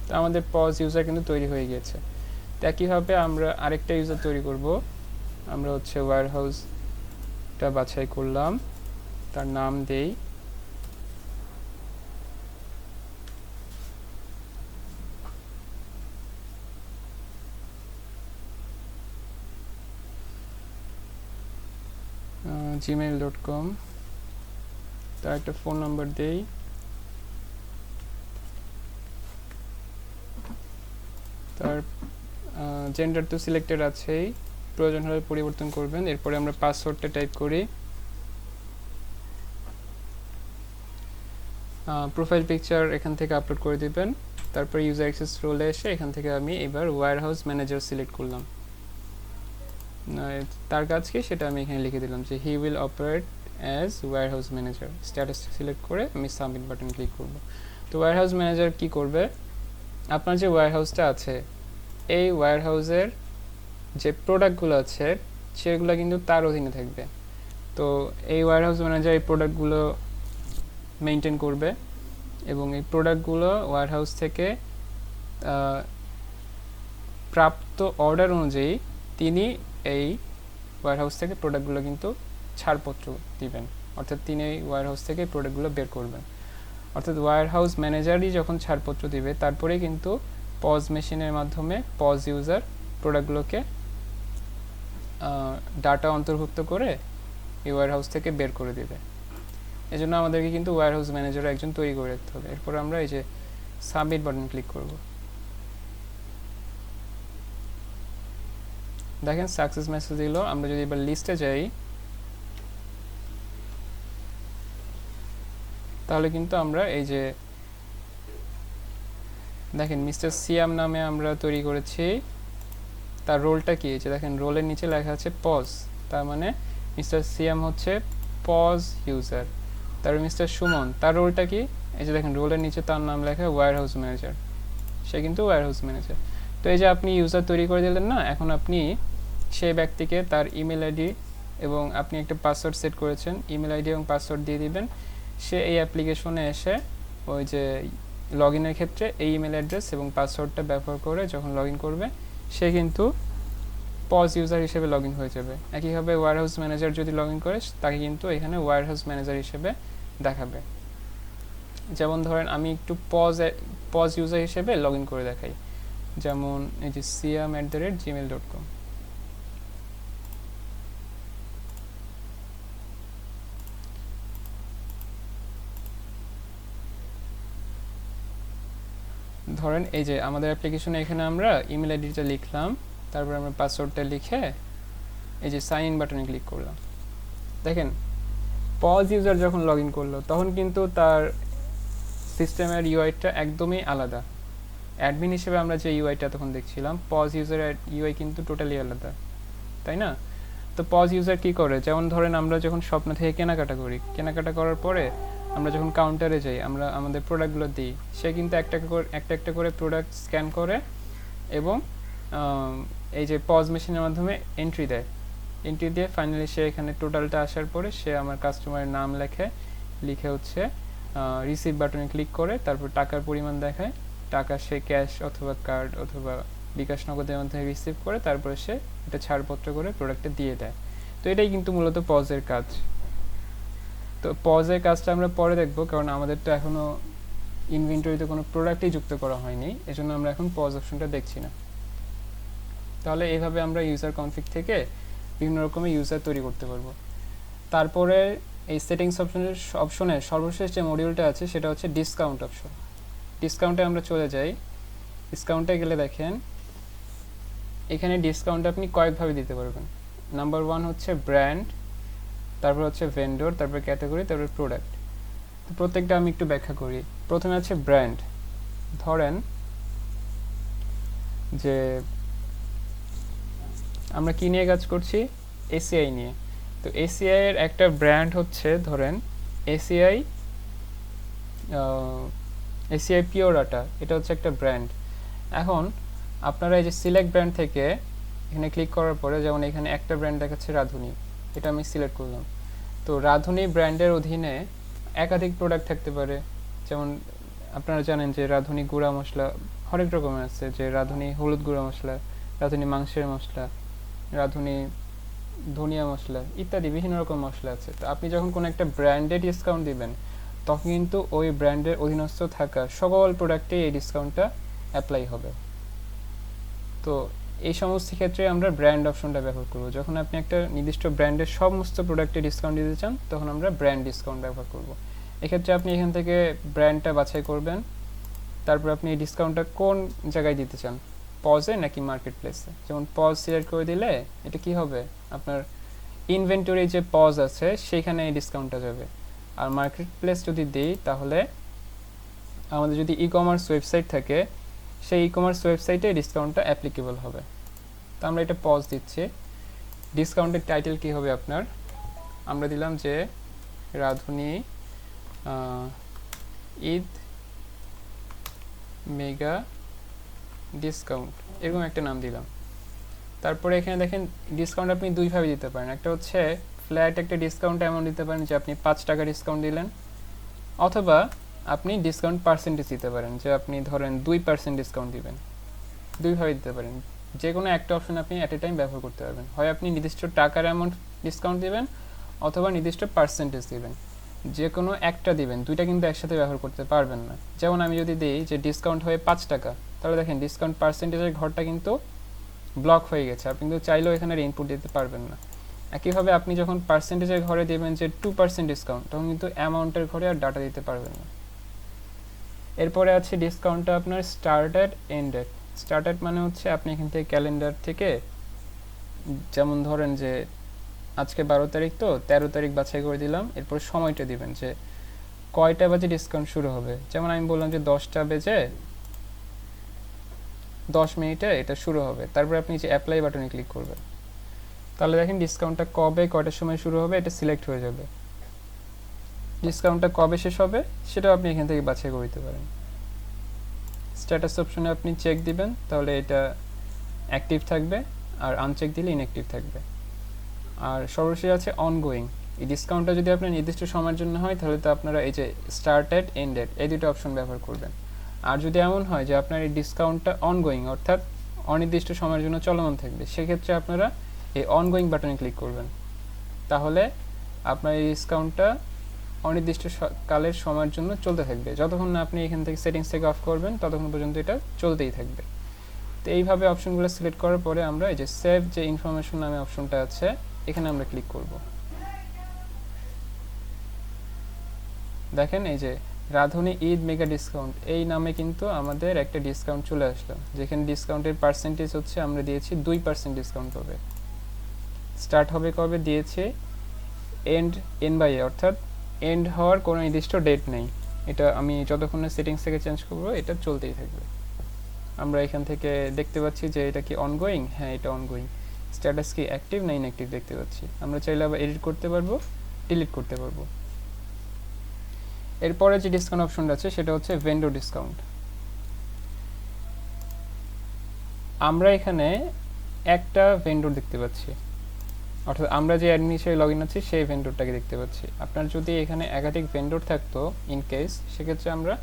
A: তো আমাদের পজ ইউজার কিন্তু তৈরি হয়ে গিয়েছে। তো একইভাবে আমরা আরেকটা ইউজার তৈরি করব। আমরা হচ্ছে ওয়্যারহাউসটা বাছাই করলাম, তার নাম দেই gmail.com, তার একটা ফোন নাম্বার দেই, তার জেন্ডার তো সিলেক্টেড আছেই, প্রয়োজন হলে পরিবর্তন করবেন। এরপরে আমরা পাসওয়ার্ডটা টাইপ করি, প্রোফাইল পিকচার এখান থেকে আপলোড করে দিবেন। তারপর ইউজার অ্যাক্সেস রোলে এসে এখান থেকে আমি এবার ওয়্যারহাউস ম্যানেজার সিলেক্ট করলাম। তার কাজ কি সেটা আমি এখানে লিখে দিলাম যে he will operate as warehouse manager. Status select করে আমি সাবমিট বাটন ক্লিক করব। তো ওয়্যারহাউস ম্যানেজার কি করবে? আপনার যে ওয়্যারহাউসটা আছে, এই ওয়্যারহাউসের যে প্রোডাক্টগুলো আছে সেগুলো কিন্তু তার অধীনে থাকবে। তো এই ওয়্যারহাউস ম্যানেজার এই প্রোডাক্টগুলো মেনটেন করবে এবং এই প্রোডাক্টগুলো ওয়্যারহাউস থেকে প্রাপ্ত অর্ডার অনুযায়ী তিনি এই ওয়্যারহাউস থেকে প্রোডাক্টগুলো কিন্তু ছাড়পত্র দিবেন, অর্থাৎ তিনি এই ওয়্যারহাউস থেকে প্রোডাক্টগুলো বের করবেন। অর্থাৎ ওয়্যারহাউস ম্যানেজারই যখন ছাড়পত্র দিবে, তারপরে কিন্তু পজ মেশিনের মাধ্যমে পজ ইউজার প্রোডাক্টগুলোকে ডাটা অন্তর্ভুক্ত করে এই ওয়্যারহাউস থেকে বের করে দেবে। এই জন্য আমাদেরকে কিন্তু ওয়্যারহাউস ম্যানেজার একজন তৈরি করে রাখতে হবে। এরপর আমরা এই যে সাবমিট বাটন ক্লিক করব। দেখেন সাকসেস মেসেজ দিল। আমরা যদি এবার লিস্টে যাই, তাহলে কিন্তু আমরা এই যে দেখেন মিস্টার সিয়াম নামে আমরা তৈরি করেছি। তার রোলটা কি? যে দেখেন রোলের নিচে লেখা আছে পজ, তার মানে মিস্টার সিয়াম হচ্ছে পজ ইউজার। তারপর মিস্টার সুমন, তার রোলটা কি? এই যে দেখেন রোলের নিচে তার নাম লেখা ওয়্যারহাউস ম্যানেজার, সে কিন্তু ওয়্যারহাউস ম্যানেজার। তো এই যে আপনি ইউজার তৈরি করে দিলেন না, এখন আপনি সেই ব্যক্তিকে তার ইমেল আইডি এবং আপনি একটা পাসওয়ার্ড সেট করেছেন, ইমেল আইডি এবং পাসওয়ার্ড দিয়ে দিবেন। সে এই অ্যাপ্লিকেশনে এসে ওই যে লগ ইনের ক্ষেত্রে এই ইমেল অ্যাড্রেস এবং পাসওয়ার্ডটা ব্যবহার করে যখন লগ ইন করবে, সে কিন্তু পজ ইউজার হিসেবে লগ ইন হয়ে যাবে। একইভাবে ওয়্যারহাউস ম্যানেজার যদি লগ ইন করে, তাকে কিন্তু এখানে ওয়্যারহাউস ম্যানেজার হিসেবে দেখাবে। যেমন ধরেন আমি একটু পজ ইউজার হিসেবে লগ ইন করে দেখাই, যেমন এই যে siam@gmail.com। ধরেন এই যে আমাদের অ্যাপ্লিকেশনে এখানে আমরা ইমেল আইডিটা লিখলাম, তারপর আমরা পাসওয়ার্ডটা লিখে এই যে সাইন ইন বাটনে ক্লিক করলাম। দেখেন পজ ইউজার যখন লগ ইন করলো, তখন কিন্তু তার সিস্টেমের ইউআইটা একদমই আলাদা। অ্যাডমিন হিসেবে আমরা যে ইউআইটা তখন দেখছিলাম, পজ ইউজারের ইউআই কিন্তু টোটালি আলাদা, তাই না? তো পজ ইউজার কি করে? যেমন ধরেন আমরা যখন স্বপ্ন থেকে কেনাকাটা করি, কেনাকাটা করার পরে আমরা যখন কাউন্টারে যাই, আমরা আমাদের প্রোডাক্টগুলো দিই, সে কিন্তু একটা একটা করে প্রোডাক্ট স্ক্যান করে এবং এই যে পজ মেশিনের মাধ্যমে এন্ট্রি দেয়, এন্ট্রি দিয়ে ফাইনালি সে এখানে টোটালটা আসার পরে সে আমার কাস্টমারের নাম লিখে হচ্ছে রিসিভ বাটনে ক্লিক করে তারপর টাকার পরিমাণ দেখায়, টাকা সে ক্যাশ অথবা কার্ড অথবা বিকাশ নগদের মাধ্যমে রিসিভ করে তারপরে সে এটা ছাড়পত্র করে প্রোডাক্টটা দিয়ে দেয়। তো এটাই কিন্তু মূলত পজের কাজ। তো পজের কাজটা আমরা পরে দেখবো, কারণ আমাদের তো এখনও ইনভেন্টরিতে কোনো প্রোডাক্টই যুক্ত করা হয়নি, এজন্য আমরা এখন পজ অপশনটা দেখছি না। তাহলে এইভাবে আমরা ইউজার কনফিগ থেকে বিভিন্ন রকমের ইউজার তৈরি করতে পারবো। তারপরে এই সেটিংস অপশনের সর্বশেষ যে মডিউলটা আছে সেটা হচ্ছে ডিসকাউন্ট অপশন। ডিসকাউন্টে আমরা চলে যাই। ডিসকাউন্টে গেলে দেখেন এখানে ডিসকাউন্ট আপনি কয়েকভাবে দিতে পারবেন। নাম্বার 1 হচ্ছে ব্র্যান্ড, তারপর হচ্ছে ভেন্ডর, তারপর ক্যাটাগরি, তারপর প্রোডাক্ট। তো প্রত্যেকটা আমি একটু ব্যাখ্যা করি। প্রথমে আছে ব্র্যান্ড। ধরেন যে আমরা কি নিয়ে কাজ করছি, এসিআই নিয়ে। তো এসিআই এর একটা ব্র্যান্ড হচ্ছে ধরেন এসিআই এসিআই পিওর আটা, এটা হচ্ছে একটা ব্র্যান্ড। এখন আপনারা এই যে সিলেক্ট ব্র্যান্ড থেকে এখানে ক্লিক করার পরে যেমন এখানে একটা ব্র্যান্ড দেখাচ্ছে রাঁধুনি, এটা আমি সিলেক্ট করলাম। তো রাঁধুনি ব্র্যান্ডের অধীনে একাধিক প্রোডাক্ট থাকতে পারে, যেমন আপনারা জানেন যে রাঁধুনি গুঁড়া মশলা হরেক রকমের আছে, যে রাঁধুনি হলুদ গুঁড়া মশলা, রাঁধুনি মাংসের মশলা, রাঁধুনি ধনিয়া মশলা ইত্যাদি বিভিন্ন রকম মশলা আছে। তো আপনি যখন কোনো একটা ব্র্যান্ডে ডিসকাউন্ট দিবেন তখন কিন্তু ওই ব্র্যান্ডের অধীনস্থ থাকা সকল প্রোডাক্টে এই ডিসকাউন্টটা অ্যাপ্লাই হবে। তো এই সমস্ত ক্ষেত্রে আমরা ব্র্যান্ড অপশনটা ব্যবহার করব। যখন আপনি একটা নির্দিষ্ট ব্র্যান্ডের সমস্ত প্রোডাক্টে ডিসকাউন্ট দিতে চান তখন আমরা ব্র্যান্ড ডিসকাউন্ট ব্যবহার করব। এক্ষেত্রে আপনি এখান থেকে ব্র্যান্ডটা বাছাই করবেন, তারপর আপনি এই ডিসকাউন্টটা কোন জায়গায় দিতে চান, পজে নাকি মার্কেট প্লেসে। যেমন পজ সিলেক্ট করে দিলে এটা কি হবে, আপনার ইনভেন্টরি যে পজ আছে সেইখানে এই ডিসকাউন্টটা যাবে। আর মার্কেট প্লেস যদি দিই তাহলে আমাদের যদি ই কমার্স ওয়েবসাইট থাকে সেই ই কমার্স ওয়েবসাইটে ডিসকাউন্টটা অ্যাপ্লিকেবল হবে। তো আমরা এটা পজ দিচ্ছি। ডিসকাউন্টের টাইটেল কি হবে আপনার, আমরা দিলাম যে রাঁধুনি ঈদ মেগা ডিসকাউন্ট, এরকম একটা নাম দিলাম। তারপরে এখানে দেখেন ডিসকাউন্ট আপনি দুইভাবে দিতে পারেন। একটা হচ্ছে ফ্ল্যাট একটা ডিসকাউন্ট অ্যামাউন্ট দিতে পারেন, যে আপনি 5 টাকা ডিসকাউন্ট দিলেন, অথবা আপনি ডিসকাউন্ট পার্সেন্টেজ দিতে পারেন, যে আপনি ধরেন 2% ডিসকাউন্ট দিবেন। দুইভাবে দিতে পারেন, যে কোনো একটা অপশন আপনি অ্যাট এ টাইম ব্যবহার করতে পারবেন। হয় আপনি নির্দিষ্ট টাকার অ্যামাউন্ট ডিসকাউন্ট দিবেন অথবা নির্দিষ্ট পার্সেন্টেজ দিবেন, যে কোনো একটা দিবেন, দুইটা কিন্তু একসাথে ব্যবহার করতে পারবেন না। যেমন আমি যদি দিই যে ডিসকাউন্ট হয়ে 5 টাকা, তাহলে দেখেন ডিসকাউন্ট পার্সেন্টেজের ঘরটা কিন্তু ব্লক হয়ে গেছে, আপনি কিন্তু চাইলেও এখানে ইনপুট দিতে পারবেন না। একইভাবে আপনি যখন পার্সেন্টেজের ঘরে দেবেন যে 2% ডিসকাউন্ট, তখন কিন্তু অ্যামাউন্টের ঘরে আর ডাটা দিতে পারবেন না। এরপরে আছে ডিসকাউন্টটা আপনার স্টার্টেড এন্ডেড। স্টার্টেড মানে হচ্ছে আপনি এখান থেকে ক্যালেন্ডার থেকে, যেমন ধরেন যে আজকে 12 তারিখ, তো 13 তারিখ বাছাই করে দিলাম, এরপর সময়টা দিবেন যে কয়টা বাজে ডিসকাউন্ট শুরু হবে। যেমন আমি বললাম যে 10টা বেজে 10 মিনিটে এটা শুরু হবে। তারপর আপনি যে অ্যাপ্লাই বাটনে ক্লিক করবেন, তাহলে দেখেন ডিসকাউন্টটা কবে কয়টার সময় শুরু হবে এটা সিলেক্ট হয়ে যাবে। ডিসকাউন্টটা কবে শেষ হবে সেটাও আপনি এখান থেকে বাছাই করে দিতে পারেন। স্ট্যাটাস অপশনে আপনি চেক দিবেন, তাহলে এটা অ্যাক্টিভ থাকবে, আর আনচেক দিলে ইনঅ্যাক্টিভ থাকবে। আর সর্বশেষ আছে অনগোয়িং। এই ডিসকাউন্টটা যদি আপনার নির্দিষ্ট সময়ের জন্য হয় তাহলে তো আপনারা এই যে স্টার্টেড এন্ডেড এই দুটো অপশন ব্যবহার করবেন। আর যদি এমন হয় যে আপনার এই ডিসকাউন্টটা অনগোয়িং অর্থাৎ অনির্দিষ্ট সময়ের জন্য চলমান থাকবে, সেক্ষেত্রে আপনারা এই অনগোয়িং বাটনে ক্লিক করবেন। তাহলে আপনার এই ডিসকাউন্টটা অনির্দিষ্ট কালের সময়ের জন্য চলতে থাকবে, যতক্ষণ না আপনি এখান থেকে সেটিংস থেকে অফ করবেন ততক্ষণ পর্যন্ত এটা চলতেই থাকবে। তো এইভাবে অপশনগুলো সিলেক্ট করার পরে আমরা এই যে সেভ যে ইনফরমেশন নামে অপশনটা আছে এখানে আমরা ক্লিক করব। দেখেন এই যে রাঁধুনি ঈদ মেগা ডিসকাউন্ট এই নামে কিন্তু আমাদের একটা ডিসকাউন্ট চলে আসলো, যেখানে ডিসকাউন্টের পার্সেন্টেজ হচ্ছে আমরা দিয়েছি 2% ডিসকাউন্ট হবে। স্টার্ট হবে কবে দিয়েছে, এন্ড বাই অর্থাৎ এন্ড হওয়ার কোনো নির্দিষ্ট ডেট নেই। এটা আমি যতক্ষণ না সেটিংস থেকে চেঞ্জ করবো এটা চলতেই থাকবে। আমরা এখান থেকে দেখতে পাচ্ছি যে এটা কি অনগোয়িং, হ্যাঁ এটা অনগোয়িং। স্ট্যাটাস কি অ্যাক্টিভ না ইনঅ্যাক্টিভ দেখতে পাচ্ছি। আমরা চাইলে আবার এডিট করতে পারবো, ডিলিট করতে পারবো। এরপরে যে ডিসকাউন্ট অপশনটা আছে সেটা হচ্ছে ভেন্ডর ডিসকাউন্ট। আমরা এখানে একটা ভেন্ডর দেখতে পাচ্ছি, অর্থাৎ আমরা যে অ্যাডমিন হিসেবে লগ ইন আছি সেই ভেন্ডরটাকে দেখতে পাচ্ছি। আপনার যদি এখানে একাধিক ভেন্ডর থাকতো ইন কেস, সেক্ষেত্রে আমরা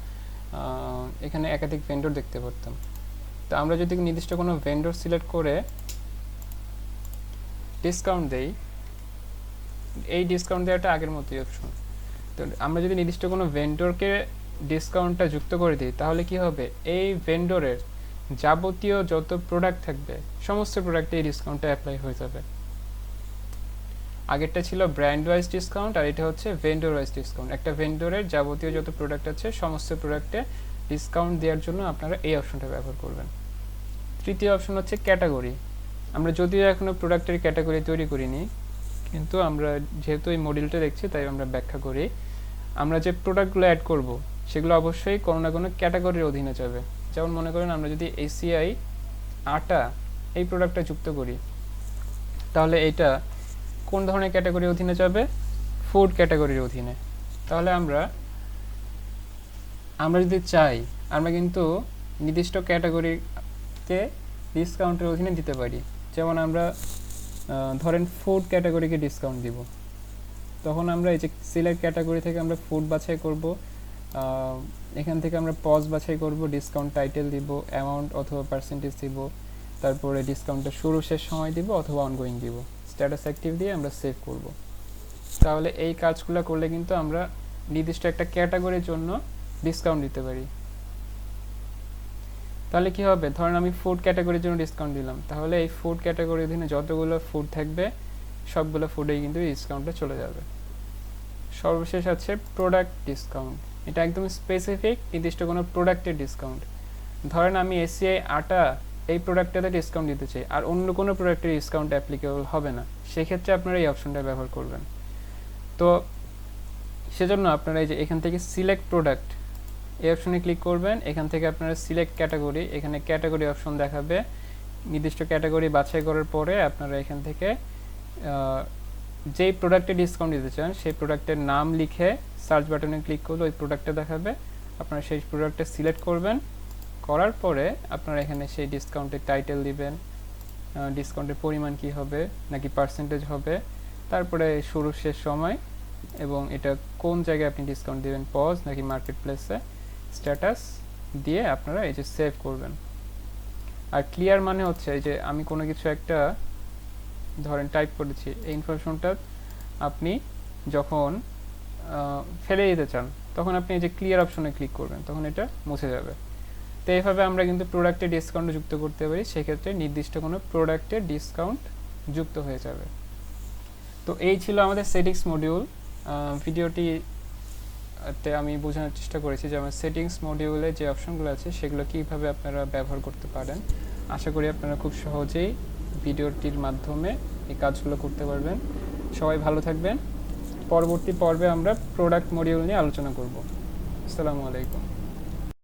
A: এখানে একাধিক ভেন্ডর দেখতে পারতাম। তো আমরা যদি নির্দিষ্ট কোনো ভেন্ডর সিলেক্ট করে ডিসকাউন্ট দেই, এই ডিসকাউন্ট দেওয়াটা আগের মতোই অপশন। তো আমরা যদি নির্দিষ্ট কোনো ভেন্ডরকে ডিসকাউন্টটা যুক্ত করে দিই, তাহলে কি হবে, এই ভেন্ডরের যাবতীয় যত প্রোডাক্ট থাকবে সমস্ত প্রোডাক্টে এই ডিসকাউন্টটা অ্যাপ্লাই হয়ে যাবে। আগেরটা ছিল ব্র্যান্ড ওয়াইজ ডিসকাউন্ট, আর এটা হচ্ছে ভেন্ডর ওয়াইজ ডিসকাউন্ট। একটা ভেন্ডরের যাবতীয় যত প্রোডাক্ট আছে সমস্ত প্রোডাক্টে ডিসকাউন্ট দেওয়ার জন্য আপনারা এই অপশনটা ব্যবহার করবেন। তৃতীয় অপশন হচ্ছে ক্যাটাগরি। আমরা যদিও এখনও প্রোডাক্টের ক্যাটাগরি তৈরি করিনি, কিন্তু আমরা যেহেতু এই মডিউলটা দেখছি তাই আমরা ব্যাখ্যা করি। আমরা যে প্রোডাক্টগুলো অ্যাড করব সেগুলো অবশ্যই কোনো না কোনো ক্যাটাগরির অধীনে যাবে। যেমন মনে করেন আমরা যদি এসিআই আটা এই প্রোডাক্টটা যুক্ত করি, তাহলে এটা কোন ধরনের ক্যাটাগরির অধীনে যাবে, ফুড ক্যাটাগরির অধীনে। তাহলে আমরা যদি চাই আমরা কিন্তু নির্দিষ্ট ক্যাটাগরিকে ডিসকাউন্টের অধীনে দিতে পারি। যেমন আমরা ধরেন ফুড ক্যাটাগরিকে ডিসকাউন্ট দিব, তখন আমরা এই যে সিলেক্ট ক্যাটাগরি থেকে আমরা ফুড বাছাই করব, এখান থেকে আমরা পজ বাছাই করব, ডিসকাউন্ট টাইটেল দিব, অ্যামাউন্ট অথবা পার্সেন্টেজ দিব, তারপরে ডিসকাউন্টের শুরু শেষ সময় দিব অথবা অনগোয়িং দিব, স্ট্যাটাস অ্যাক্টিভ দিয়ে আমরা সেভ করব। তাহলে এই কাজগুলো করলে কিন্তু আমরা নির্দিষ্ট একটা ক্যাটাগরির জন্য ডিসকাউন্ট দিতে পারি। তাহলে কি হবে, ধরেন আমি ফুড ক্যাটাগরির জন্য ডিসকাউন্ট দিলাম, তাহলে এই ফুড ক্যাটাগরির অধীনে যতগুলো ফুড থাকবে সবগুলো ফুডেই কিন্তু ডিসকাউন্টে চলে যাবে। সর্বশেষ আছে প্রোডাক্ট ডিসকাউন্ট। এটা একদম স্পেসিফিক নির্দিষ্ট কোনো প্রোডাক্টের ডিসকাউন্ট। ধরেন আমি এসিআই আটা এই প্রোডাক্টটাতে ডিসকাউন্ট দিতে চাই, আর অন্য কোনো প্রোডাক্টের ডিসকাউন্ট অ্যাপ্লিকেবল হবে না, সেক্ষেত্রে আপনারা এই অপশনটা ব্যবহার করবেন। তো সেজন্য আপনারা এই যে এখান থেকে সিলেক্ট প্রোডাক্ট এই অপশনে ক্লিক করবেন। এখান থেকে আপনারা সিলেক্ট ক্যাটাগরি, এখানে ক্যাটাগরি অপশন দেখাবে। নির্দিষ্ট ক্যাটাগরি বাছাই করার পরে আপনারা এখান থেকে যেই প্রোডাক্টে ডিসকাউন্ট দিতে চান সেই প্রোডাক্টের নাম লিখে সার্চ বাটনে ক্লিক করলে ওই প্রোডাক্টটা দেখাবে। আপনারা সেই প্রোডাক্টটা সিলেক্ট করবেন, করার পরে আপনারা এখানে সেই ডিসকাউন্টের টাইটেল দিবেন, ডিসকাউন্টের পরিমাণ কি হবে নাকি পার্সেন্টেজ হবে, তারপরে শুরু শেষ সময় এবং এটা কোন জায়গায় আপনি ডিসকাউন্ট দিবেন, পজ নাকি মার্কেট প্লেসে, স্ট্যাটাস দিয়ে আপনারা এই যে সেভ করবেন। আর ক্লিয়ার মানে হচ্ছে যে আমি কোনো কিছু একটা ধরেন টাইপ করেছি, এই ইনফরমেশনটা আপনি যখন ফেলে দিতে চান তখন আপনি এই যে ক্লিয়ার অপশনে ক্লিক করবেন, তখন এটা মুছে যাবে। তো এইভাবে আমরা কিন্তু প্রোডাক্টে ডিসকাউন্ট যুক্ত করতে পারি, সেক্ষেত্রে নির্দিষ্ট কোনো প্রোডাক্টে ডিসকাউন্ট যুক্ত হয়ে যাবে। তো এই ছিল আমাদের সেটিংস মডিউল। ভিডিওটিতে আমি বোঝানোর চেষ্টা করেছি যে আমার সেটিংস মডিউলে যে অপশনগুলো আছে সেগুলো কীভাবে আপনারা ব্যবহার করতে পারেন। আশা করি আপনারা খুব সহজেই ভিডিওটির মাধ্যমে এই কাজগুলো করতে পারবেন। সবাই ভালো থাকবেন। পরবর্তী পর্বে আমরা প্রোডাক্ট মডিউল নিয়ে আলোচনা করব। আসসালামু আলাইকুম।